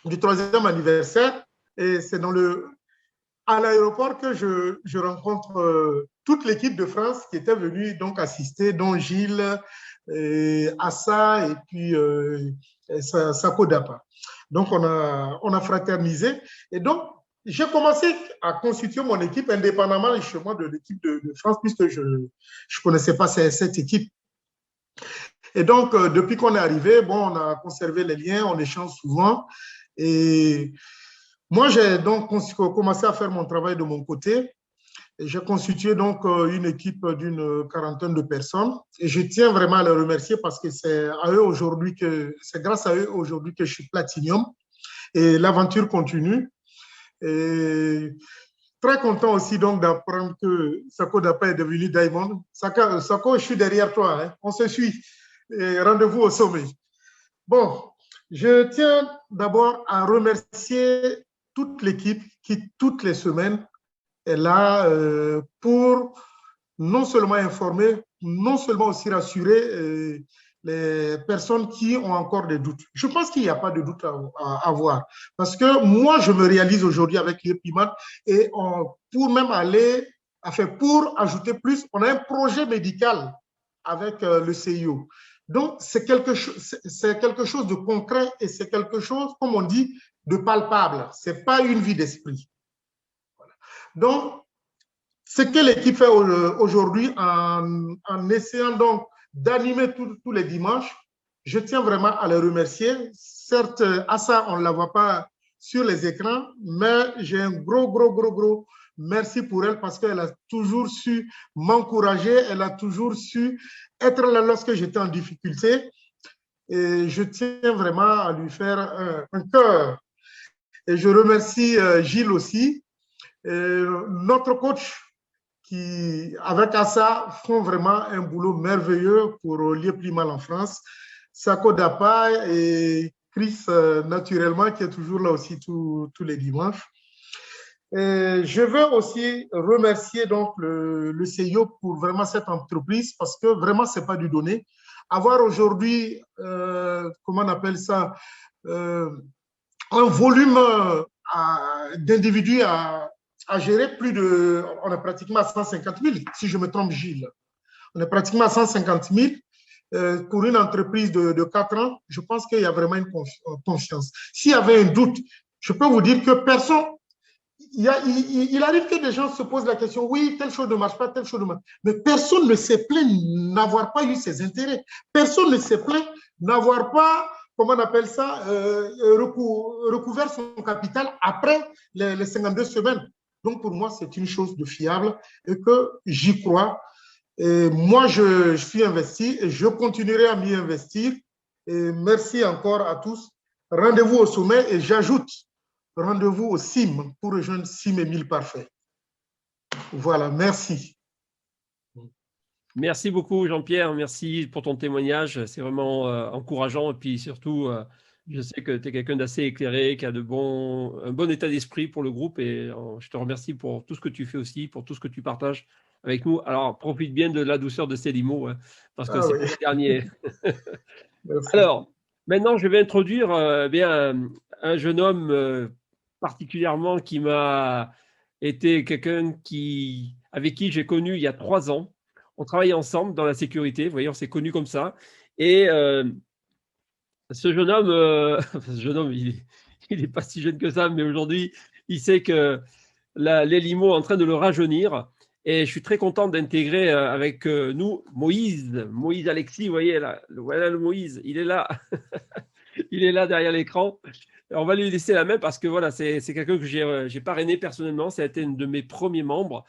3e anniversaire, et c'est à l'aéroport que je rencontre toute l'équipe de France qui était venue donc assister, dont Gilles, Assa et puis Sako Dapa. Donc, on a fraternisé. Et donc, j'ai commencé à constituer mon équipe indépendamment justement de l'équipe de France, puisque je ne connaissais pas cette équipe. Et donc, depuis qu'on est arrivé, bon, on a conservé les liens, on échange souvent. Et moi, j'ai donc commencé à faire mon travail de mon côté. J'ai constitué donc une équipe d'une quarantaine de personnes. Et je tiens vraiment à les remercier parce que c'est grâce à eux aujourd'hui que je suis Platinium. Et l'aventure continue. Et très content aussi donc d'apprendre que Sako Dapa est devenu Diamond. Sako, je suis derrière toi. Hein. On se suit. Et rendez-vous au sommet. Bon, je tiens d'abord à remercier toute l'équipe qui, toutes les semaines, est là pour non seulement informer, non seulement aussi rassurer les personnes qui ont encore des doutes. Je pense qu'il n'y a pas de doute à avoir. Parce que moi, je me réalise aujourd'hui avec Liéplimal et pour même pour ajouter plus, on a un projet médical avec le CIO. Donc, c'est quelque chose de concret et c'est quelque chose, comme on dit, de palpable. Ce n'est pas une vie d'esprit. Voilà. Donc, ce que l'équipe fait aujourd'hui en essayant donc d'animer tous les dimanches, je tiens vraiment à les remercier. Certes, à ça, on ne la voit pas sur les écrans, mais j'ai un gros merci pour elle parce qu'elle a toujours su m'encourager, elle a toujours su être là lorsque j'étais en difficulté. Et je tiens vraiment à lui faire un cœur. Et je remercie Gilles aussi, notre coach, qui, avec ASA, font vraiment un boulot merveilleux pour lier plus mal en France. Sako Dapa et Chris, naturellement, qui est toujours là aussi tous les dimanches. Et je veux aussi remercier donc le CIO pour vraiment cette entreprise parce que vraiment, ce n'est pas du donné. Avoir aujourd'hui, comment on appelle ça, un volume d'individus à gérer plus de, on est pratiquement à 150 000, si je me trompe, Gilles. On est pratiquement à 150 000 pour une entreprise de 4 ans. Je pense qu'il y a vraiment une confiance. S'il y avait un doute, je peux vous dire que personne, il arrive que des gens se posent la question, oui, telle chose ne marche pas, telle chose ne marche pas. Mais personne ne s'est plaint n'avoir pas eu ses intérêts. Personne ne s'est plaint n'avoir pas, comment on appelle ça, recouvert son capital après les 52 semaines. Donc, pour moi, c'est une chose de fiable et que j'y crois. Et moi, je suis investi et je continuerai à m'y investir. Et merci encore à tous. Rendez-vous au sommet et j'ajoute, rendez-vous au CIM pour rejoindre CIM et 1000 parfaits. Voilà, merci. Merci beaucoup, Jean-Pierre. Merci pour ton témoignage. C'est vraiment encourageant. Et puis surtout, je sais que tu es quelqu'un d'assez éclairé, qui a un bon état d'esprit pour le groupe. Et je te remercie pour tout ce que tu fais aussi, pour tout ce que tu partages avec nous. Alors, profite bien de la douceur de ces mots, hein, parce que c'est le dernier. Alors, maintenant, je vais introduire un jeune homme particulièrement qui m'a été quelqu'un avec qui j'ai connu il y a 3 ans. On travaillait ensemble dans la sécurité, vous voyez, on s'est connus comme ça. Et ce jeune homme, il n'est pas si jeune que ça, mais aujourd'hui, il sait que les limo est en train de le rajeunir. Et je suis très content d'intégrer avec nous Moïse Alexis, vous voyez, là, voilà le Moïse, il est là. Il est là derrière l'écran. On va lui laisser la main parce que voilà, c'est quelqu'un que j'ai parrainé personnellement. Ça a été un de mes premiers membres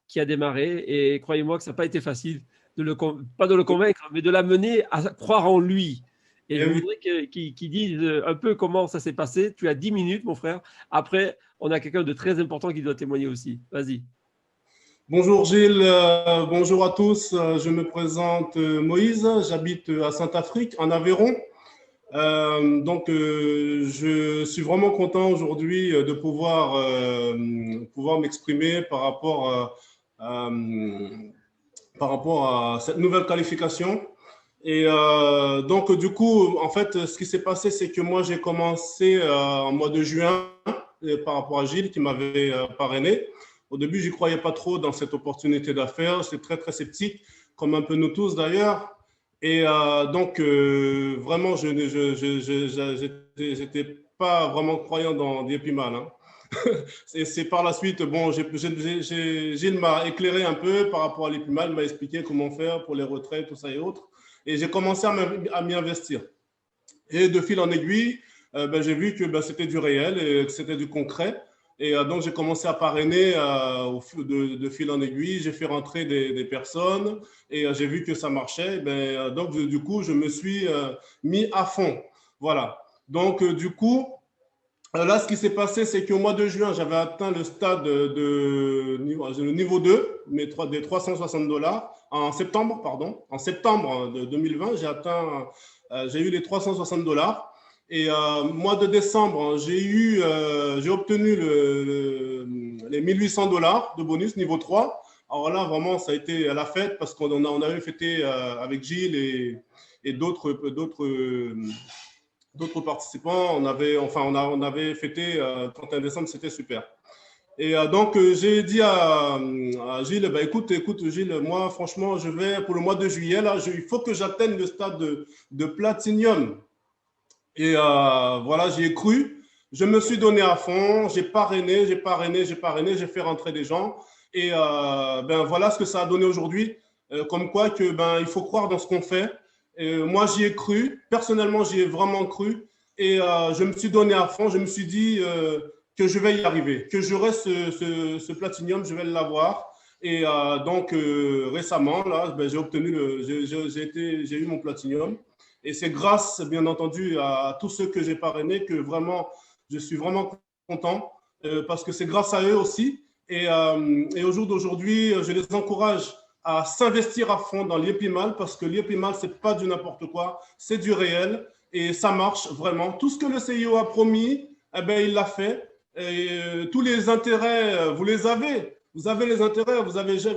qui a démarré. Et croyez-moi que ça n'a pas été facile, pas de le convaincre, mais de l'amener à croire en lui. Et je voudrais qu'il dise un peu comment ça s'est passé. Tu as 10 minutes, mon frère. Après, on a quelqu'un de très important qui doit témoigner aussi. Vas-y. Bonjour Gilles, bonjour à tous. Je me présente Moïse, j'habite à Saint-Afrique, en Aveyron. Je suis vraiment content aujourd'hui de pouvoir m'exprimer par rapport à cette nouvelle qualification. Et donc, du coup, en fait, ce qui s'est passé, c'est que moi, j'ai commencé en mois de juin par rapport à Gilles qui m'avait parrainé. Au début, je n'y croyais pas trop dans cette opportunité d'affaires. J'étais très, très sceptique, comme un peu nous tous d'ailleurs. Et vraiment, je n'étais pas vraiment croyant dans Diepimal. Hein. C'est par la suite, bon, Gilles m'a éclairé un peu par rapport à l'Epimal, m'a expliqué comment faire pour les retraits, tout ça et autres. Et j'ai commencé à m'y investir. Et de fil en aiguille, j'ai vu que c'était du réel et que c'était du concret. Et donc, j'ai commencé à parrainer de fil en aiguille. J'ai fait rentrer des personnes et j'ai vu que ça marchait. Donc, du coup, je me suis mis à fond. Voilà. Donc, du coup, là, ce qui s'est passé, c'est qu'au mois de juin, j'avais atteint le stade le niveau 2, des $360. En septembre de 2020, j'ai eu les $360. Et mois de décembre, j'ai obtenu les $1 800 de bonus niveau 3. Alors là, vraiment, ça a été à la fête parce qu'on avait fêté avec Gilles et d'autres participants. On avait fêté 31 décembre, c'était super. Et donc, j'ai dit à Gilles, écoute Gilles, moi, franchement, je vais pour le mois de juillet, là, il faut que j'atteigne le stade de Platinum. Et voilà, j'y ai cru. Je me suis donné à fond. J'ai parrainé, j'ai fait rentrer des gens. Et voilà ce que ça a donné aujourd'hui. Comme quoi il faut croire dans ce qu'on fait. Et moi, j'y ai cru. Personnellement, j'y ai vraiment cru. Et je me suis donné à fond. Je me suis dit que je vais y arriver, que j'aurai ce Platinum, je vais l'avoir. Et donc, récemment, là, j'ai eu mon Platinum. Et c'est grâce, bien entendu, à tous ceux que j'ai parrainés que vraiment, je suis vraiment content parce que c'est grâce à eux aussi Et au jour d'aujourd'hui, je les encourage à s'investir à fond dans l'IEPIMAL parce que l'IEPIMAL, ce n'est pas du n'importe quoi, c'est du réel et ça marche vraiment. Tout ce que le CIO a promis, eh ben, il l'a fait. Et tous les intérêts, vous les avez. Vous avez les intérêts.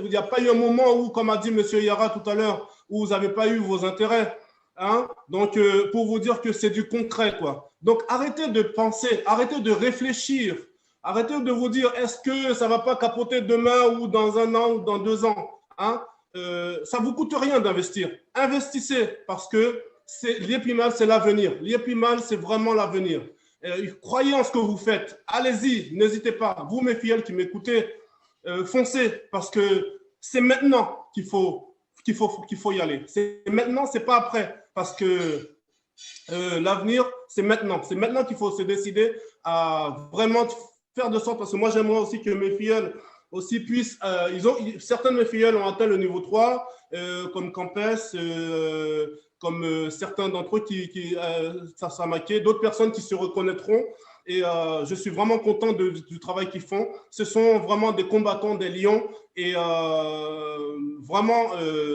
Il n'y a pas eu un moment où, comme a dit M. Yara tout à l'heure, où vous n'avez pas eu vos intérêts. Hein? Donc, pour vous dire que c'est du concret, quoi. Donc, arrêtez de penser, arrêtez de réfléchir. Arrêtez de vous dire, est-ce que ça ne va pas capoter demain ou dans 1 an ou dans 2 ans, hein? Ça ne vous coûte rien d'investir. Investissez parce que l'IEPIMAL, c'est l'avenir. L'IEPIMAL, c'est vraiment l'avenir. Croyez en ce que vous faites. Allez-y, n'hésitez pas. Vous, mes filles qui m'écoutez, foncez parce que c'est maintenant qu'il faut y aller. C'est maintenant, c'est pas après. Parce que l'avenir, c'est maintenant. C'est maintenant qu'il faut se décider à vraiment faire de sorte, parce que moi, j'aimerais aussi que mes filles aussi puissent, certaines de mes filles ont atteint le niveau 3, comme Campes, comme certains d'entre eux qui ça marqué, d'autres personnes qui se reconnaîtront. Et je suis vraiment content du travail qu'ils font. Ce sont vraiment des combattants, des lions. Et vraiment,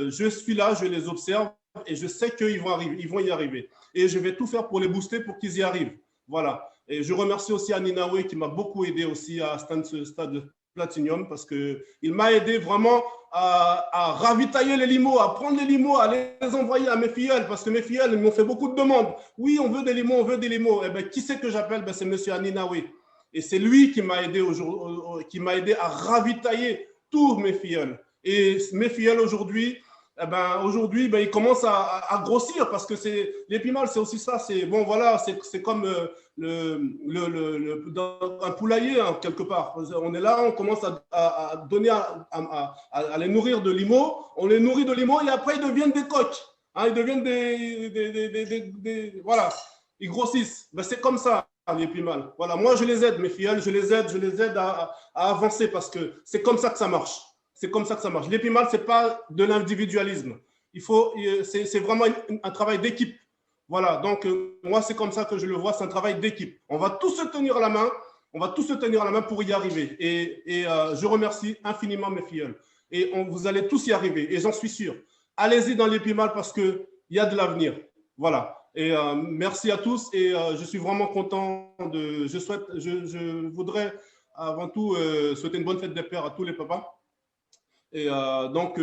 je suis là, je les observe et je sais qu'ils vont arriver, ils vont y arriver. Et je vais tout faire pour les booster pour qu'ils y arrivent. Voilà. Et je remercie aussi Aninawe qui m'a beaucoup aidé aussi à ce stade Platinum parce qu'il m'a aidé vraiment à ravitailler les limos, à prendre les limos, à les envoyer à mes filleuls parce que mes filleuls m'ont fait beaucoup de demandes. Oui, on veut des limos, on veut des limos. Eh ben, qui c'est que j'appelle? Ben, c'est M. Aninawe. Et c'est lui qui m'a aidé, à ravitailler tous mes filleuls. Et mes filleuls aujourd'hui, eh ben, ils commencent à grossir parce que l'IEPIMAL, c'est aussi ça. C'est bon, voilà, c'est comme dans un poulailler, hein, quelque part. On est là, on commence à donner, à les nourrir de limo. On les nourrit de limo et après, ils deviennent des coqs. Hein, ils deviennent voilà, ils grossissent. Ben, c'est comme ça, l'IEPIMAL. Voilà, moi, je les aide, mes filles, je les aide à avancer parce que c'est comme ça que ça marche. C'est comme ça que ça marche. L'IEPIMAL, ce n'est pas de l'individualisme. C'est vraiment un travail d'équipe. Voilà, donc moi, c'est comme ça que je le vois, c'est un travail d'équipe. On va tous se tenir la main, pour y arriver. Et je remercie infiniment mes filleuls. Et vous allez tous y arriver, et j'en suis sûr. Allez-y dans l'IEPIMAL parce qu'il y a de l'avenir. Voilà. Et merci à tous, et je suis vraiment content je voudrais avant tout souhaiter une bonne fête des pères à tous les papas. Et donc,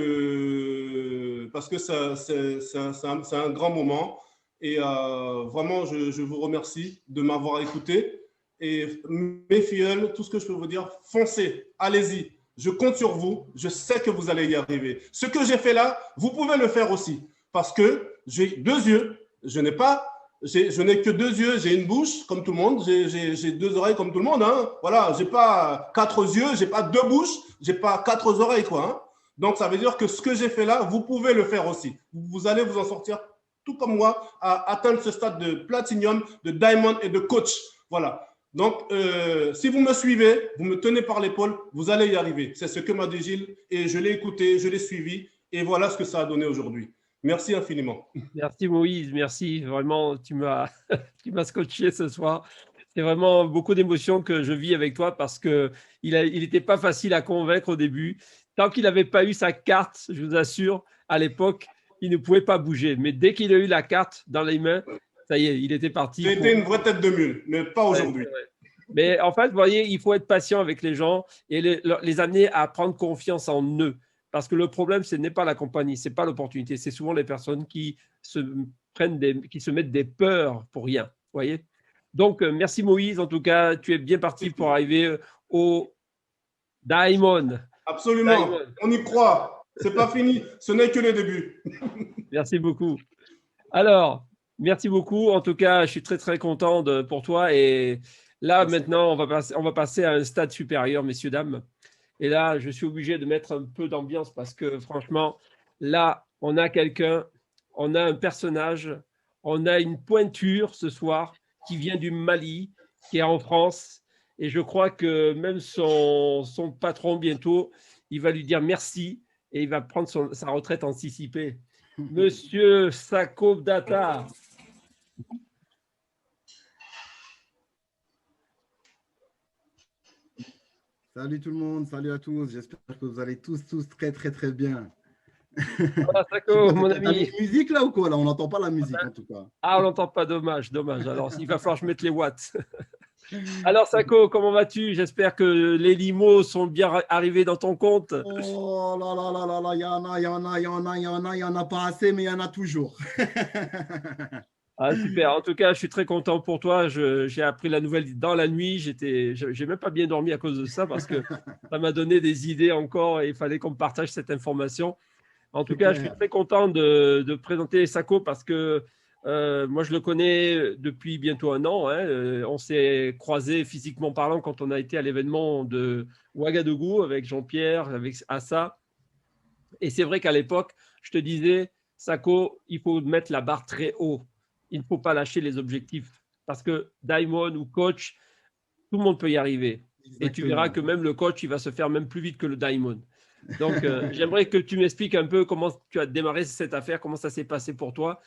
parce que c'est un grand moment. Et vraiment, je vous remercie de m'avoir écouté. Et mes filleuls, tout ce que je peux vous dire, foncez, allez-y. Je compte sur vous. Je sais que vous allez y arriver. Ce que j'ai fait là, vous pouvez le faire aussi. Parce que j'ai 2 yeux. Je n'ai que 2 yeux. J'ai une bouche, comme tout le monde. J'ai 2 oreilles, comme tout le monde. Hein. Voilà, je n'ai pas 4 yeux. Je n'ai pas 2 bouches. Je n'ai pas 4 oreilles, quoi. Hein. Donc, ça veut dire que ce que j'ai fait là, vous pouvez le faire aussi. Vous allez vous en sortir, tout comme moi, à atteindre ce stade de Platinum, de Diamond et de coach. Voilà. Donc, si vous me suivez, vous me tenez par l'épaule, vous allez y arriver. C'est ce que m'a dit Gilles et je l'ai écouté, je l'ai suivi et voilà ce que ça a donné aujourd'hui. Merci infiniment. Merci Moïse, merci. Vraiment, tu m'as scotché ce soir. C'est vraiment beaucoup d'émotions que je vis avec toi parce qu'il n'était pas facile à convaincre au début. Tant qu'il n'avait pas eu sa carte, je vous assure, à l'époque, il ne pouvait pas bouger. Mais dès qu'il a eu la carte dans les mains, ça y est, il était parti. C'était une vraie tête de mule, mais pas aujourd'hui. Ouais. Mais en fait, vous voyez, il faut être patient avec les gens et les amener à prendre confiance en eux. Parce que le problème, ce n'est pas la compagnie, ce n'est pas l'opportunité. C'est souvent les personnes qui se mettent des peurs pour rien. Vous voyez? Donc, merci Moïse. En tout cas, tu es bien parti pour arriver au Diamond. Absolument. Diamond. On y croit. Ce n'est pas fini. Ce n'est que le début. Merci beaucoup. Alors, merci beaucoup. En tout cas, je suis très, très content pour toi. Et là, maintenant, on va passer à un stade supérieur, messieurs, dames. Et là, je suis obligé de mettre un peu d'ambiance parce que franchement, là, on a quelqu'un, on a un personnage, on a une pointure ce soir qui vient du Mali, qui est en France. Et je crois que même son patron, bientôt, il va lui dire merci et il va prendre sa retraite anticipée. Monsieur Sako Data. Salut tout le monde, salut à tous. J'espère que vous allez tous très bien. Voilà, Je sais Sako, pas, mon t'as mis ami. une musique là ou quoi? Là, on n'entend pas la musique en tout cas. Ah, on n'entend pas, dommage. Alors, il va falloir que je mette les watts. Alors, Sako, comment vas-tu? J'espère que les limos sont bien arrivés dans ton compte. Oh là là là là là, il y en a pas assez, mais il y en a toujours. Ah, super. En tout cas, je suis très content pour toi. J'ai appris la nouvelle dans la nuit. J'ai même pas bien dormi à cause de ça parce que ça m'a donné des idées encore et il fallait qu'on me partage cette information. En tout C'est cas, je suis clair. très content de présenter Sako parce que moi, je le connais depuis bientôt un an, hein. On s'est croisés physiquement parlant quand on a été à l'événement de Ouagadougou avec Jean-Pierre, avec Assa. Et c'est vrai qu'à l'époque, je te disais, Sako, il faut mettre la barre très haut. Il ne faut pas lâcher les objectifs parce que Diamond ou coach, tout le monde peut y arriver. Et tu verras Exactement. que même le coach, il va se faire même plus vite que le Diamond. Donc, j'aimerais que tu m'expliques un peu comment tu as démarré cette affaire, comment ça s'est passé pour toi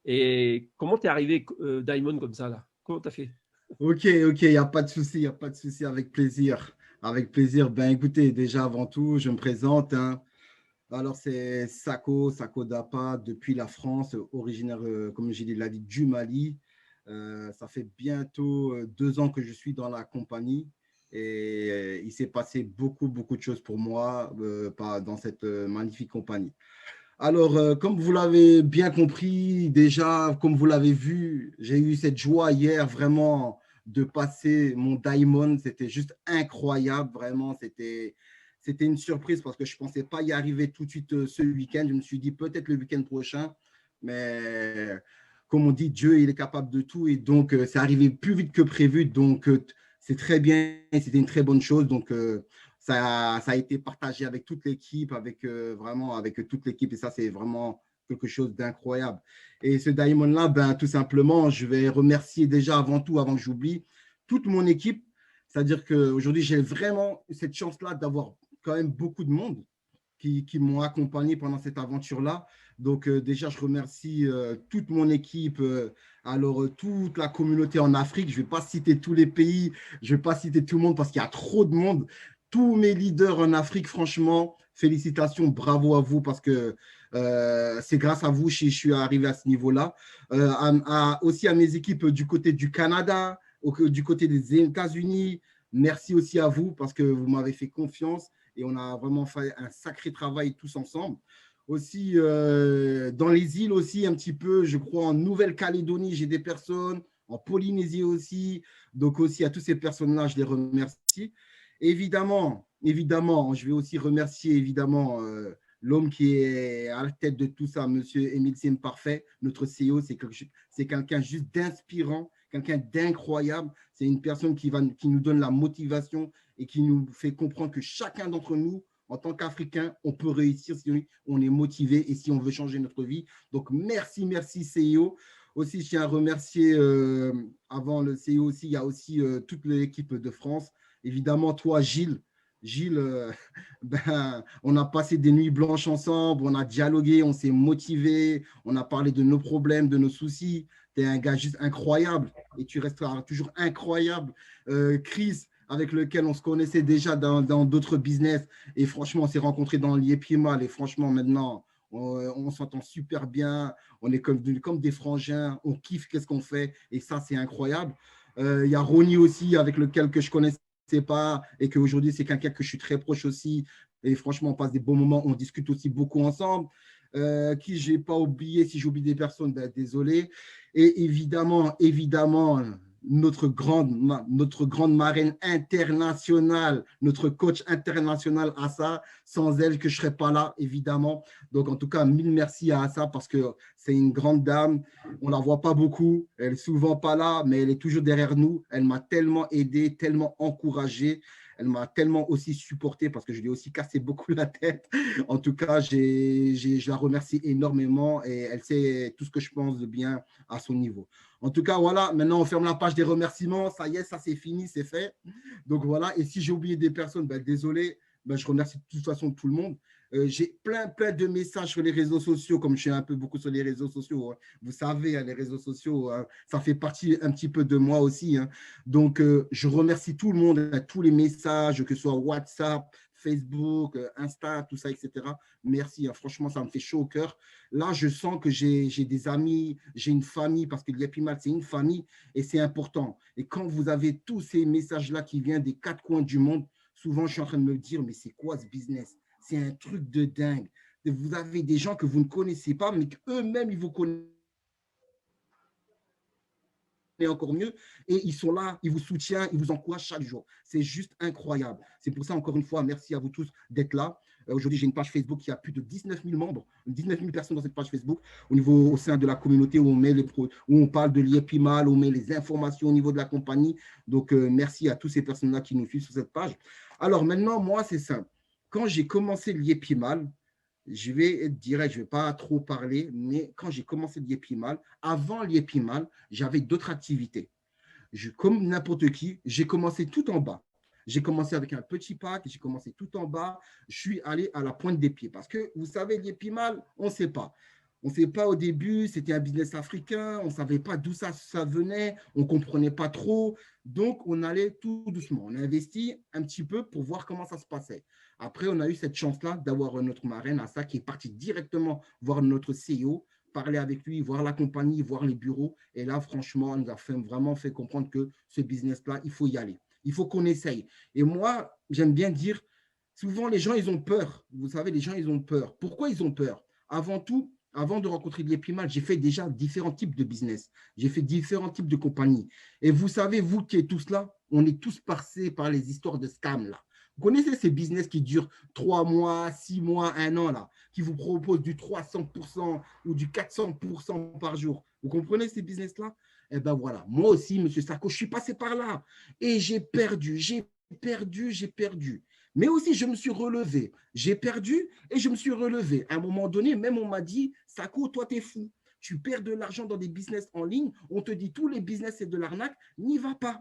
et comment tu es arrivé Diamond comme ça là. Comment tu as fait? Ok, il n'y a pas de souci, avec plaisir. Avec plaisir. Ben écoutez, déjà avant tout, je me présente, hein. Alors, c'est Sako Dapa, depuis la France, originaire, comme je l'ai dit, du Mali. Ça fait bientôt 2 ans que je suis dans la compagnie et il s'est passé beaucoup de choses pour moi dans cette magnifique compagnie. Alors, comme vous l'avez bien compris, déjà, comme vous l'avez vu, j'ai eu cette joie hier vraiment de passer mon Diamond. C'était juste incroyable, vraiment. C'était une surprise parce que je ne pensais pas y arriver tout de suite ce week-end. Je me suis dit peut-être le week-end prochain, mais comme on dit, Dieu, il est capable de tout et donc c'est arrivé plus vite que prévu. Donc, c'est très bien, c'était une très bonne chose. Donc, ça a été partagé avec toute l'équipe, vraiment avec toute l'équipe et ça, c'est vraiment quelque chose d'incroyable. Et ce Diamond-là, ben, tout simplement, je vais remercier déjà avant tout, avant que j'oublie, toute mon équipe. C'est-à-dire qu'aujourd'hui, j'ai vraiment cette chance-là d'avoir quand même beaucoup de monde qui m'ont accompagné pendant cette aventure-là. Donc, déjà, je remercie toute mon équipe, toute la communauté en Afrique. Je ne vais pas citer tous les pays, je ne vais pas citer tout le monde parce qu'il y a trop de monde. Tous mes leaders en Afrique, franchement, félicitations, bravo à vous parce que c'est grâce à vous que je suis arrivé à ce niveau-là. Aussi à mes équipes du côté du Canada, du côté des États-Unis, merci aussi à vous parce que vous m'avez fait confiance et on a vraiment fait un sacré travail tous ensemble. Aussi, dans les îles aussi, un petit peu, je crois en Nouvelle-Calédonie, j'ai des personnes, en Polynésie aussi. Donc aussi à toutes ces personnes-là, je les remercie. Évidemment, je vais aussi remercier évidemment l'homme qui est à la tête de tout ça, monsieur Émile Parfait, notre CEO, c'est quelqu'un juste d'inspirant, quelqu'un d'incroyable. C'est une personne qui nous donne la motivation et qui nous fait comprendre que chacun d'entre nous, en tant qu'Africain, on peut réussir si on est motivé et si on veut changer notre vie. Donc, merci CEO. Aussi, je tiens à remercier, avant le CEO aussi, il y a aussi toute l'équipe de France. Évidemment, toi, Gilles, ben, on a passé des nuits blanches ensemble, on a dialogué, on s'est motivé, on a parlé de nos problèmes, de nos soucis. Tu es un gars juste incroyable et tu resteras toujours incroyable. Chris, avec lequel on se connaissait déjà dans d'autres business et franchement, on s'est rencontrés dans l'IEPIMAL et franchement, maintenant, on s'entend super bien, on est comme des frangins, on kiffe qu'est-ce qu'on fait et ça, c'est incroyable. Il y a Ronnie aussi, avec lequel que je connaissais pas et qu'aujourd'hui, c'est quelqu'un que je suis très proche aussi. Et franchement, on passe des bons moments, on discute aussi beaucoup ensemble. Qui je n'ai pas oublié, si j'oublie des personnes, ben, désolé. Et évidemment, notre grande marraine internationale, notre coach international Assa, sans elle que je ne serais pas là, évidemment. Donc, en tout cas, mille merci à Assa parce que c'est une grande dame. On ne la voit pas beaucoup, elle n'est souvent pas là, mais elle est toujours derrière nous. Elle m'a tellement aidé, tellement encouragé. Elle m'a tellement aussi supporté parce que je lui ai aussi cassé beaucoup la tête. En tout cas, je la remercie énormément et elle sait tout ce que je pense de bien à son niveau. En tout cas, voilà, maintenant on ferme la page des remerciements. Ça y est, ça c'est fini, c'est fait. Donc voilà, et si j'ai oublié des personnes, ben, désolé, ben, je remercie de toute façon tout le monde. J'ai plein de messages sur les réseaux sociaux, comme je suis un peu beaucoup sur les réseaux sociaux. Hein. Vous savez, hein, les réseaux sociaux, hein, ça fait partie un petit peu de moi aussi. Hein. Donc, je remercie tout le monde, hein, tous les messages, que ce soit WhatsApp, Facebook, Insta, tout ça, etc. Merci, hein, franchement, ça me fait chaud au cœur. Là, je sens que j'ai des amis, j'ai une famille, parce que l'Yapimal, c'est une famille et c'est important. Et quand vous avez tous ces messages-là qui viennent des quatre coins du monde, souvent, je suis en train de me dire, mais c'est quoi ce business? C'est un truc de dingue. Vous avez des gens que vous ne connaissez pas, mais qu'eux-mêmes, ils vous connaissent encore mieux, et ils sont là, ils vous soutiennent, ils vous encouragent chaque jour. C'est juste incroyable. C'est pour ça, encore une fois, merci à vous tous d'être là. Aujourd'hui, j'ai une page Facebook qui a plus de 19 000 membres, 19 000 personnes dans cette page Facebook, au sein de la communauté où on parle de l'Yapimal, où on met les informations au niveau de la compagnie. Donc, merci à tous ces personnes-là qui nous suivent sur cette page. Alors maintenant, moi, c'est simple. Quand j'ai commencé l'Yapimal, je vais être direct, je ne vais pas trop parler, mais quand j'ai commencé l'Yapimal, avant l'Yapimal, j'avais d'autres activités. Comme n'importe qui, j'ai commencé tout en bas. J'ai commencé avec un petit pack, j'ai commencé tout en bas, je suis allé à la pointe des pieds. Parce que, vous savez, l'Yapimal, on ne sait pas. On ne sait pas au début, c'était un business africain, on ne savait pas d'où ça venait, on ne comprenait pas trop. Donc, on allait tout doucement. On a investi un petit peu pour voir comment ça se passait. Après, on a eu cette chance-là d'avoir notre marraine, Assa, qui est partie directement voir notre CEO, parler avec lui, voir la compagnie, voir les bureaux. Et là, franchement, elle nous a vraiment fait comprendre que ce business-là, il faut y aller. Il faut qu'on essaye. Et moi, j'aime bien dire, souvent, les gens, ils ont peur. Vous savez, les gens, ils ont peur. Pourquoi ils ont peur? Avant tout, avant de rencontrer l'Yapimal, j'ai fait déjà différents types de business. J'ai fait différents types de compagnies. Et vous savez, vous qui êtes tous là, on est tous passés par les histoires de scam là. Vous connaissez ces business qui durent 3 mois, 6 mois, 1 an, là, qui vous proposent du 300% ou du 400% par jour. Vous comprenez ces business-là? Eh bien voilà, moi aussi, M. Sako, je suis passé par là et j'ai perdu. Mais aussi, je me suis relevé. J'ai perdu et je me suis relevé. À un moment donné, même on m'a dit, Sako, toi, t'es fou. Tu perds de l'argent dans des business en ligne. On te dit, tous les business, c'est de l'arnaque. N'y va pas.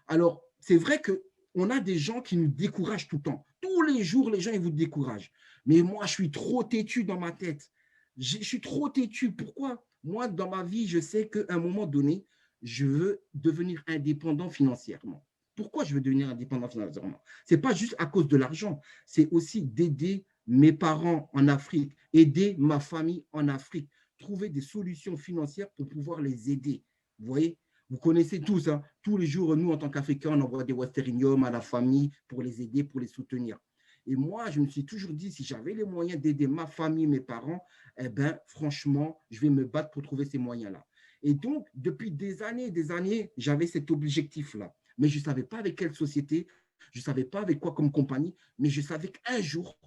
Alors, c'est vrai qu'on a des gens qui nous découragent tout le temps. Tous les jours, les gens, ils vous découragent. Mais moi, je suis trop têtu dans ma tête. Je suis trop têtu. Pourquoi? Moi, dans ma vie, je sais qu'à un moment donné, je veux devenir indépendant financièrement. Pourquoi je veux devenir indépendant financièrement? Ce n'est pas juste à cause de l'argent, c'est aussi d'aider mes parents en Afrique, aider ma famille en Afrique, trouver des solutions financières pour pouvoir les aider. Vous voyez? Vous connaissez tous, hein? Tous les jours, nous, en tant qu'Africains, on envoie des Westerinium à la famille pour les aider, pour les soutenir. Et moi, je me suis toujours dit, si j'avais les moyens d'aider ma famille, mes parents, eh bien, franchement, je vais me battre pour trouver ces moyens-là. Et donc, depuis des années, j'avais cet objectif-là. Mais je ne savais pas avec quelle société, je ne savais pas avec quoi comme compagnie, mais je savais qu'un jour,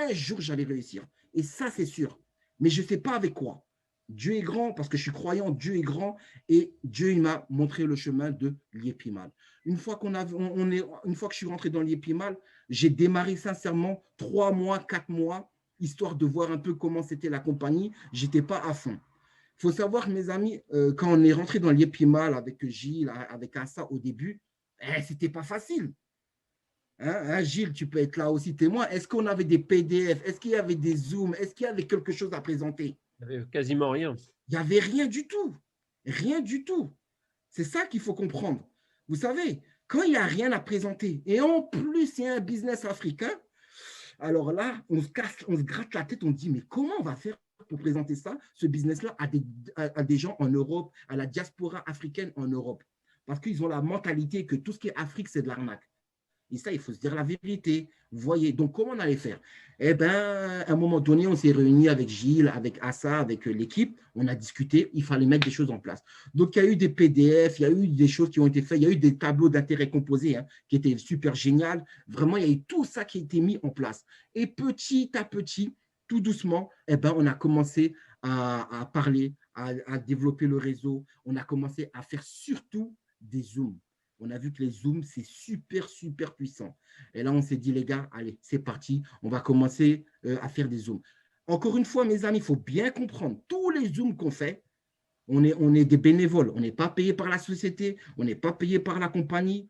j'allais réussir. Et ça, c'est sûr. Mais je ne sais pas avec quoi. Dieu est grand, parce que je suis croyant, Dieu est grand, et Dieu il m'a montré le chemin de l'Yapimal. Une fois que je suis rentré dans l'Yapimal, j'ai démarré sincèrement 3 mois, 4 mois, histoire de voir un peu comment c'était la compagnie. Je n'étais pas à fond. Il faut savoir, mes amis, quand on est rentré dans l'Yapimal avec Gilles, avec Assa au début, ce n'était pas facile. Hein, Gilles, tu peux être là aussi témoin. Est-ce qu'on avait des PDF? Est-ce qu'il y avait des Zooms? Est-ce qu'il y avait quelque chose à présenter? Il n'y avait quasiment rien. Il n'y avait rien du tout. Rien du tout. C'est ça qu'il faut comprendre. Vous savez, quand il n'y a rien à présenter, et en plus, il y a un business africain, alors là, on se gratte la tête, on se dit, mais comment on va faire pour présenter ça, ce business-là, à des gens en Europe, à la diaspora africaine en Europe? Parce qu'ils ont la mentalité que tout ce qui est Afrique, c'est de l'arnaque. Et ça, il faut se dire la vérité. Vous voyez, donc comment on allait faire? Eh bien, à un moment donné, on s'est réunis avec Gilles, avec Assa, avec l'équipe. On a discuté, il fallait mettre des choses en place. Donc, il y a eu des PDF, il y a eu des choses qui ont été faites, il y a eu des tableaux d'intérêt composés qui étaient super géniaux. Vraiment, il y a eu tout ça qui a été mis en place. Et petit à petit, tout doucement, eh ben, on a commencé à parler, à développer le réseau. On a commencé à faire surtout des Zooms. On a vu que les Zooms, c'est super, super puissant. Et là, on s'est dit, les gars, allez, c'est parti. On va commencer à faire des Zooms. Encore une fois, mes amis, il faut bien comprendre, tous les Zooms qu'on fait, on est des bénévoles. On n'est pas payé par la société, on n'est pas payé par la compagnie.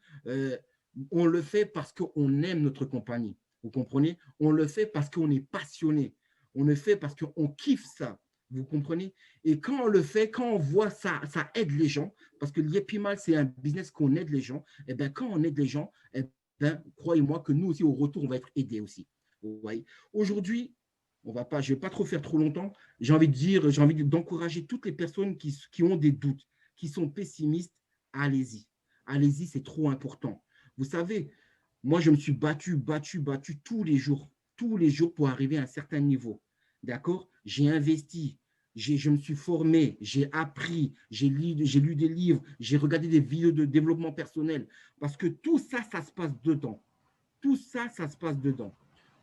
On le fait parce qu'on aime notre compagnie. Vous comprenez? On le fait parce qu'on est passionné. On le fait parce qu'on kiffe ça. Vous comprenez? Et quand on le fait, quand on voit ça, ça aide les gens, parce que l'Yepimal, c'est un business qu'on aide les gens. Et bien, quand on aide les gens, eh bien, croyez-moi que nous aussi, au retour, on va être aidés aussi. Vous voyez? Aujourd'hui, je ne vais pas trop faire trop longtemps. J'ai envie de dire, j'ai envie d'encourager toutes les personnes qui ont des doutes, qui sont pessimistes. Allez-y. Allez-y, c'est trop important. Vous savez, moi, je me suis battu tous les jours pour arriver à un certain niveau. D'accord? J'ai investi, je me suis formé, j'ai appris, j'ai lu des livres, j'ai regardé des vidéos de développement personnel. Parce que tout ça, ça se passe dedans. Tout ça, ça se passe dedans.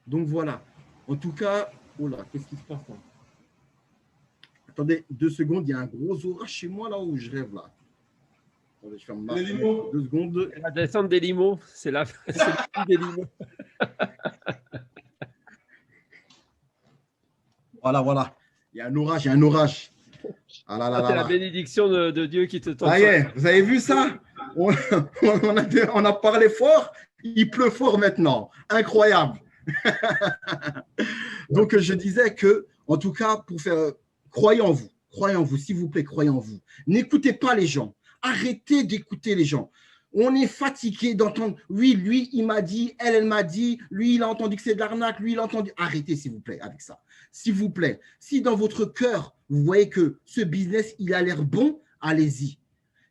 Donc voilà. En tout cas, oh là, qu'est-ce qui se passe là? Attendez 2 secondes, il y a un gros orage chez moi là où je rêve là. Attendez, je ferme ma fenêtre, 2 secondes. La descente des limos, c'est la fin des limos. Voilà. Il y a un orage, Ah là là là C'est là. la bénédiction de Dieu qui te tombe. Ça y est, vous avez vu ça? On a parlé fort, il pleut fort maintenant. Incroyable. Donc, je disais que, en tout cas, croyez en vous, s'il vous plaît, croyez en vous. N'écoutez pas les gens. Arrêtez d'écouter les gens. On est fatigué d'entendre, oui, lui, il m'a dit, elle m'a dit, lui, il a entendu que c'est de l'arnaque, lui, il a entendu. Arrêtez, s'il vous plaît, avec ça. S'il vous plaît. Si dans votre cœur, vous voyez que ce business, il a l'air bon, allez-y.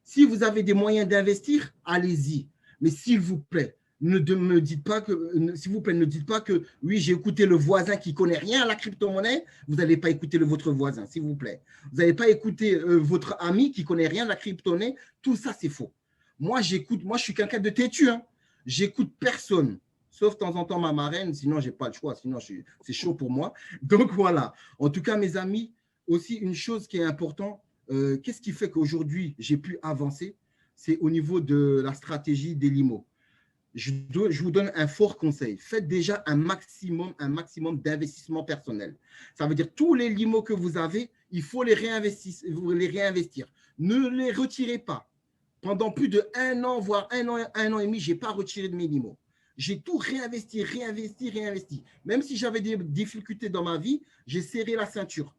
Si vous avez des moyens d'investir, allez-y. Mais s'il vous plaît, ne me dites pas que, s'il vous plaît, ne dites pas que, oui, j'ai écouté le voisin qui ne connaît rien à la crypto-monnaie. Vous n'allez pas écouter votre voisin, s'il vous plaît. Vous n'allez pas écouter votre ami qui ne connaît rien à la crypto-monnaie. Tout ça, c'est faux. Moi, je suis quelqu'un de têtu. Hein. J'écoute personne, sauf de temps en temps ma marraine. Sinon, je n'ai pas le choix. Sinon, c'est chaud pour moi. Donc, voilà. En tout cas, mes amis, aussi, une chose qui est importante, qu'est-ce qui fait qu'aujourd'hui, j'ai pu avancer? C'est au niveau de la stratégie des limos. Je vous donne un fort conseil. Faites déjà un maximum d'investissement personnel. Ça veut dire tous les limos que vous avez, il faut les réinvestir. Ne les retirez pas. Pendant plus de 1 an, voire 1 an et demi, je n'ai pas retiré de mes limos. J'ai tout réinvesti. Même si j'avais des difficultés dans ma vie, j'ai serré la ceinture.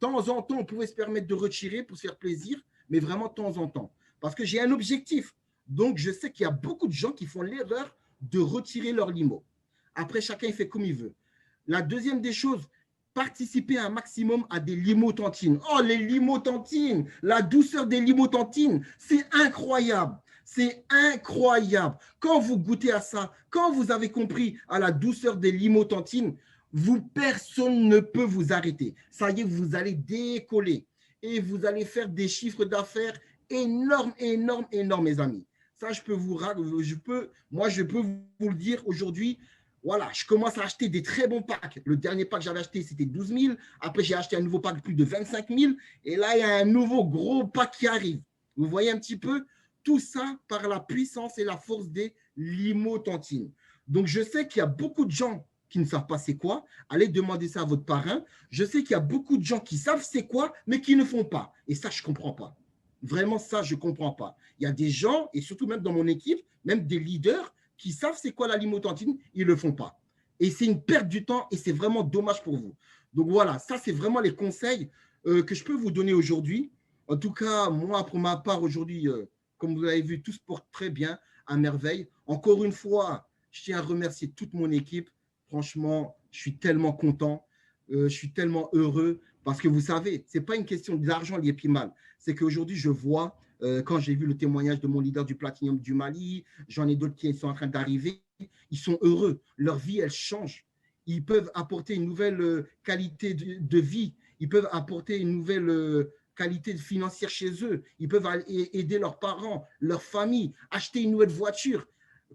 De temps en temps, on pouvait se permettre de retirer pour se faire plaisir, mais vraiment de temps en temps. Parce que j'ai un objectif. Donc, je sais qu'il y a beaucoup de gens qui font l'erreur de retirer leur limo. Après, chacun il fait comme il veut. La deuxième des choses, participer un maximum à des limotantines. Oh, les limotantines, la douceur des limotantines, c'est incroyable. C'est incroyable. Quand vous goûtez à ça, quand vous avez compris à la douceur des limotantines, personne ne peut vous arrêter. Ça y est, vous allez décoller et vous allez faire des chiffres d'affaires énormes, mes amis. Ça, je peux vous le dire aujourd'hui. Voilà, je commence à acheter des très bons packs. Le dernier pack que j'avais acheté, c'était 12 000. Après, j'ai acheté un nouveau pack de plus de 25 000. Et là, il y a un nouveau gros pack qui arrive. Vous voyez un petit peu tout ça par la puissance et la force des limotantines. Donc, je sais qu'il y a beaucoup de gens qui ne savent pas c'est quoi. Allez demander ça à votre parrain. Je sais qu'il y a beaucoup de gens qui savent c'est quoi, mais qui ne font pas. Et ça, je ne comprends pas. Vraiment, ça, je ne comprends pas. Il y a des gens, et surtout même dans mon équipe, même des leaders, qui savent c'est quoi la limotantine, ils ne le font pas. Et c'est une perte du temps et c'est vraiment dommage pour vous. Donc voilà, ça, c'est vraiment les conseils que je peux vous donner aujourd'hui. En tout cas, moi, pour ma part, aujourd'hui, comme vous l'avez vu, tout se porte très bien, à merveille. Encore une fois, je tiens à remercier toute mon équipe. Franchement, je suis tellement content, je suis tellement heureux parce que vous savez, ce n'est pas une question d'argent lié mal. C'est qu'aujourd'hui, je vois, quand j'ai vu le témoignage de mon leader du Platinum du Mali, j'en ai d'autres qui sont en train d'arriver, ils sont heureux. Leur vie, elle change. Ils peuvent apporter une nouvelle qualité de vie. Ils peuvent apporter une nouvelle qualité financière chez eux. Ils peuvent aider leurs parents, leur famille, acheter une nouvelle voiture,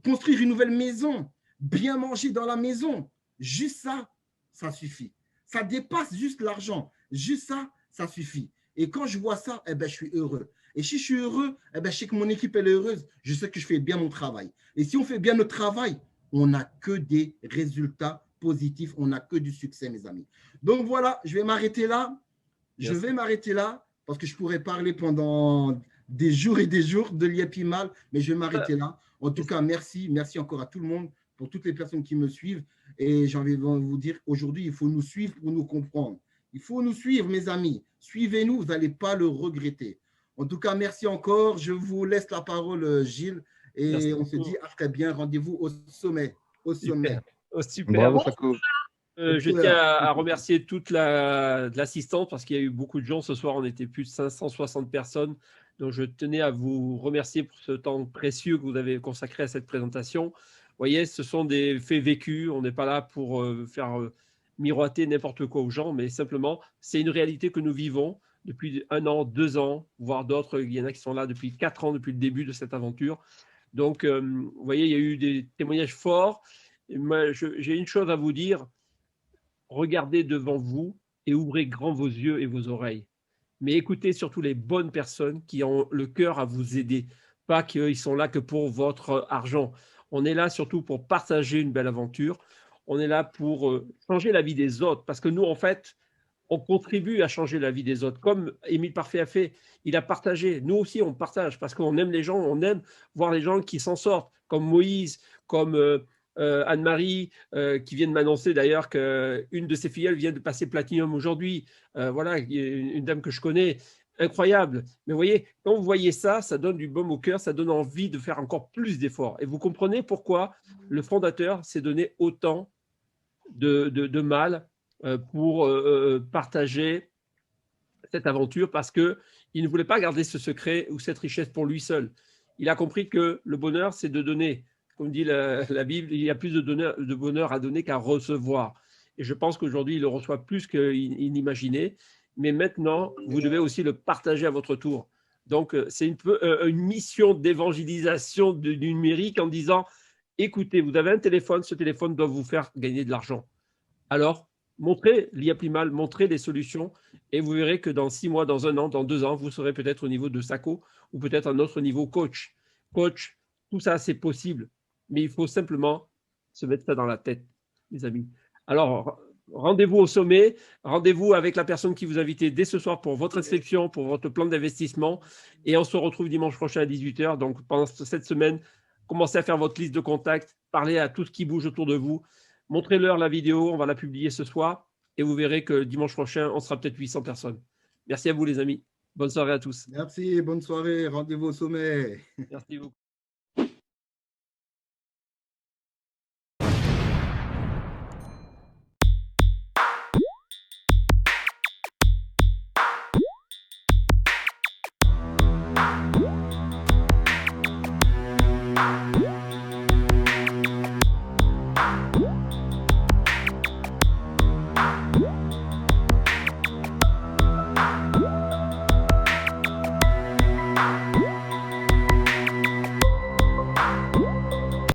construire une nouvelle maison, bien manger dans la maison. Juste ça, ça suffit. Ça dépasse juste l'argent. Juste ça, ça suffit. Et quand je vois ça, eh ben, je suis heureux. Et si je suis heureux, eh ben, je sais que mon équipe elle est heureuse. Je sais que je fais bien mon travail. Et si on fait bien notre travail, on n'a que des résultats positifs. On n'a que du succès, mes amis. Donc voilà, je vais m'arrêter là. Je vais m'arrêter là parce que je pourrais parler pendant des jours et des jours de l'Yepimal, mais je vais m'arrêter là. En tout cas, merci. Merci encore à tout le monde pour toutes les personnes qui me suivent. Et j'ai envie de vous dire, aujourd'hui, il faut nous suivre pour nous comprendre. Il faut nous suivre, mes amis. Suivez-nous, vous n'allez pas le regretter. En tout cas, merci encore. Je vous laisse la parole, Gilles. Et Merci on se dit à très bien. Rendez-vous au sommet. Au sommet. Super. Oh, super. Bravo, Sako. Je tiens à remercier toute l'assistance parce qu'il y a eu beaucoup de gens ce soir. On était plus de 560 personnes. Donc, je tenais à vous remercier pour ce temps précieux que vous avez consacré à cette présentation. Vous voyez, ce sont des faits vécus. On n'est pas là pour faire miroiter n'importe quoi aux gens, mais simplement, c'est une réalité que nous vivons depuis 1 an, 2 ans, voire d'autres. Il y en a qui sont là depuis 4 ans, depuis le début de cette aventure. Donc, vous voyez, il y a eu des témoignages forts. J'ai une chose à vous dire. Regardez devant vous et ouvrez grand vos yeux et vos oreilles. Mais écoutez surtout les bonnes personnes qui ont le cœur à vous aider, pas qu'ils sont là que pour votre argent. On est là surtout pour partager une belle aventure. On est là pour changer la vie des autres parce que nous, en fait, on contribue à changer la vie des autres. Comme Émile Parfait a fait, il a partagé. Nous aussi, on partage parce qu'on aime les gens, on aime voir les gens qui s'en sortent, comme Moïse, comme Anne-Marie, qui vient de m'annoncer d'ailleurs qu'une de ses filleules vient de passer Platinum aujourd'hui. Voilà, une dame que je connais, incroyable. Mais vous voyez, quand vous voyez ça, ça donne du baume au cœur, ça donne envie de faire encore plus d'efforts. Et vous comprenez pourquoi le fondateur s'est donné autant de mal pour partager cette aventure parce qu'il ne voulait pas garder ce secret ou cette richesse pour lui seul. Il a compris que le bonheur, c'est de donner. Comme dit la Bible, il y a plus de bonheur à donner qu'à recevoir. Et je pense qu'aujourd'hui, il le reçoit plus qu'il n'imaginait. Mais maintenant, vous devez aussi le partager à votre tour. Donc, c'est une mission d'évangélisation du numérique en disant, écoutez, vous avez un téléphone, ce téléphone doit vous faire gagner de l'argent. Alors, montrez l'IA plus mal, montrez les solutions et vous verrez que dans 6 mois, dans 1 an, dans 2 ans, vous serez peut-être au niveau de Sako ou peut-être à un autre niveau coach. Coach, tout ça, c'est possible, mais il faut simplement se mettre ça dans la tête, les amis. Alors, rendez-vous au sommet, rendez-vous avec la personne qui vous a invité dès ce soir pour votre inscription, pour votre plan d'investissement et on se retrouve dimanche prochain à 18 h. Donc, pendant cette semaine, commencez à faire votre liste de contacts, parlez à tout ce qui bouge autour de vous. Montrez-leur la vidéo, on va la publier ce soir et vous verrez que dimanche prochain, on sera peut-être 800 personnes. Merci à vous les amis. Bonne soirée à tous. Merci, bonne soirée, rendez-vous au sommet. Merci beaucoup.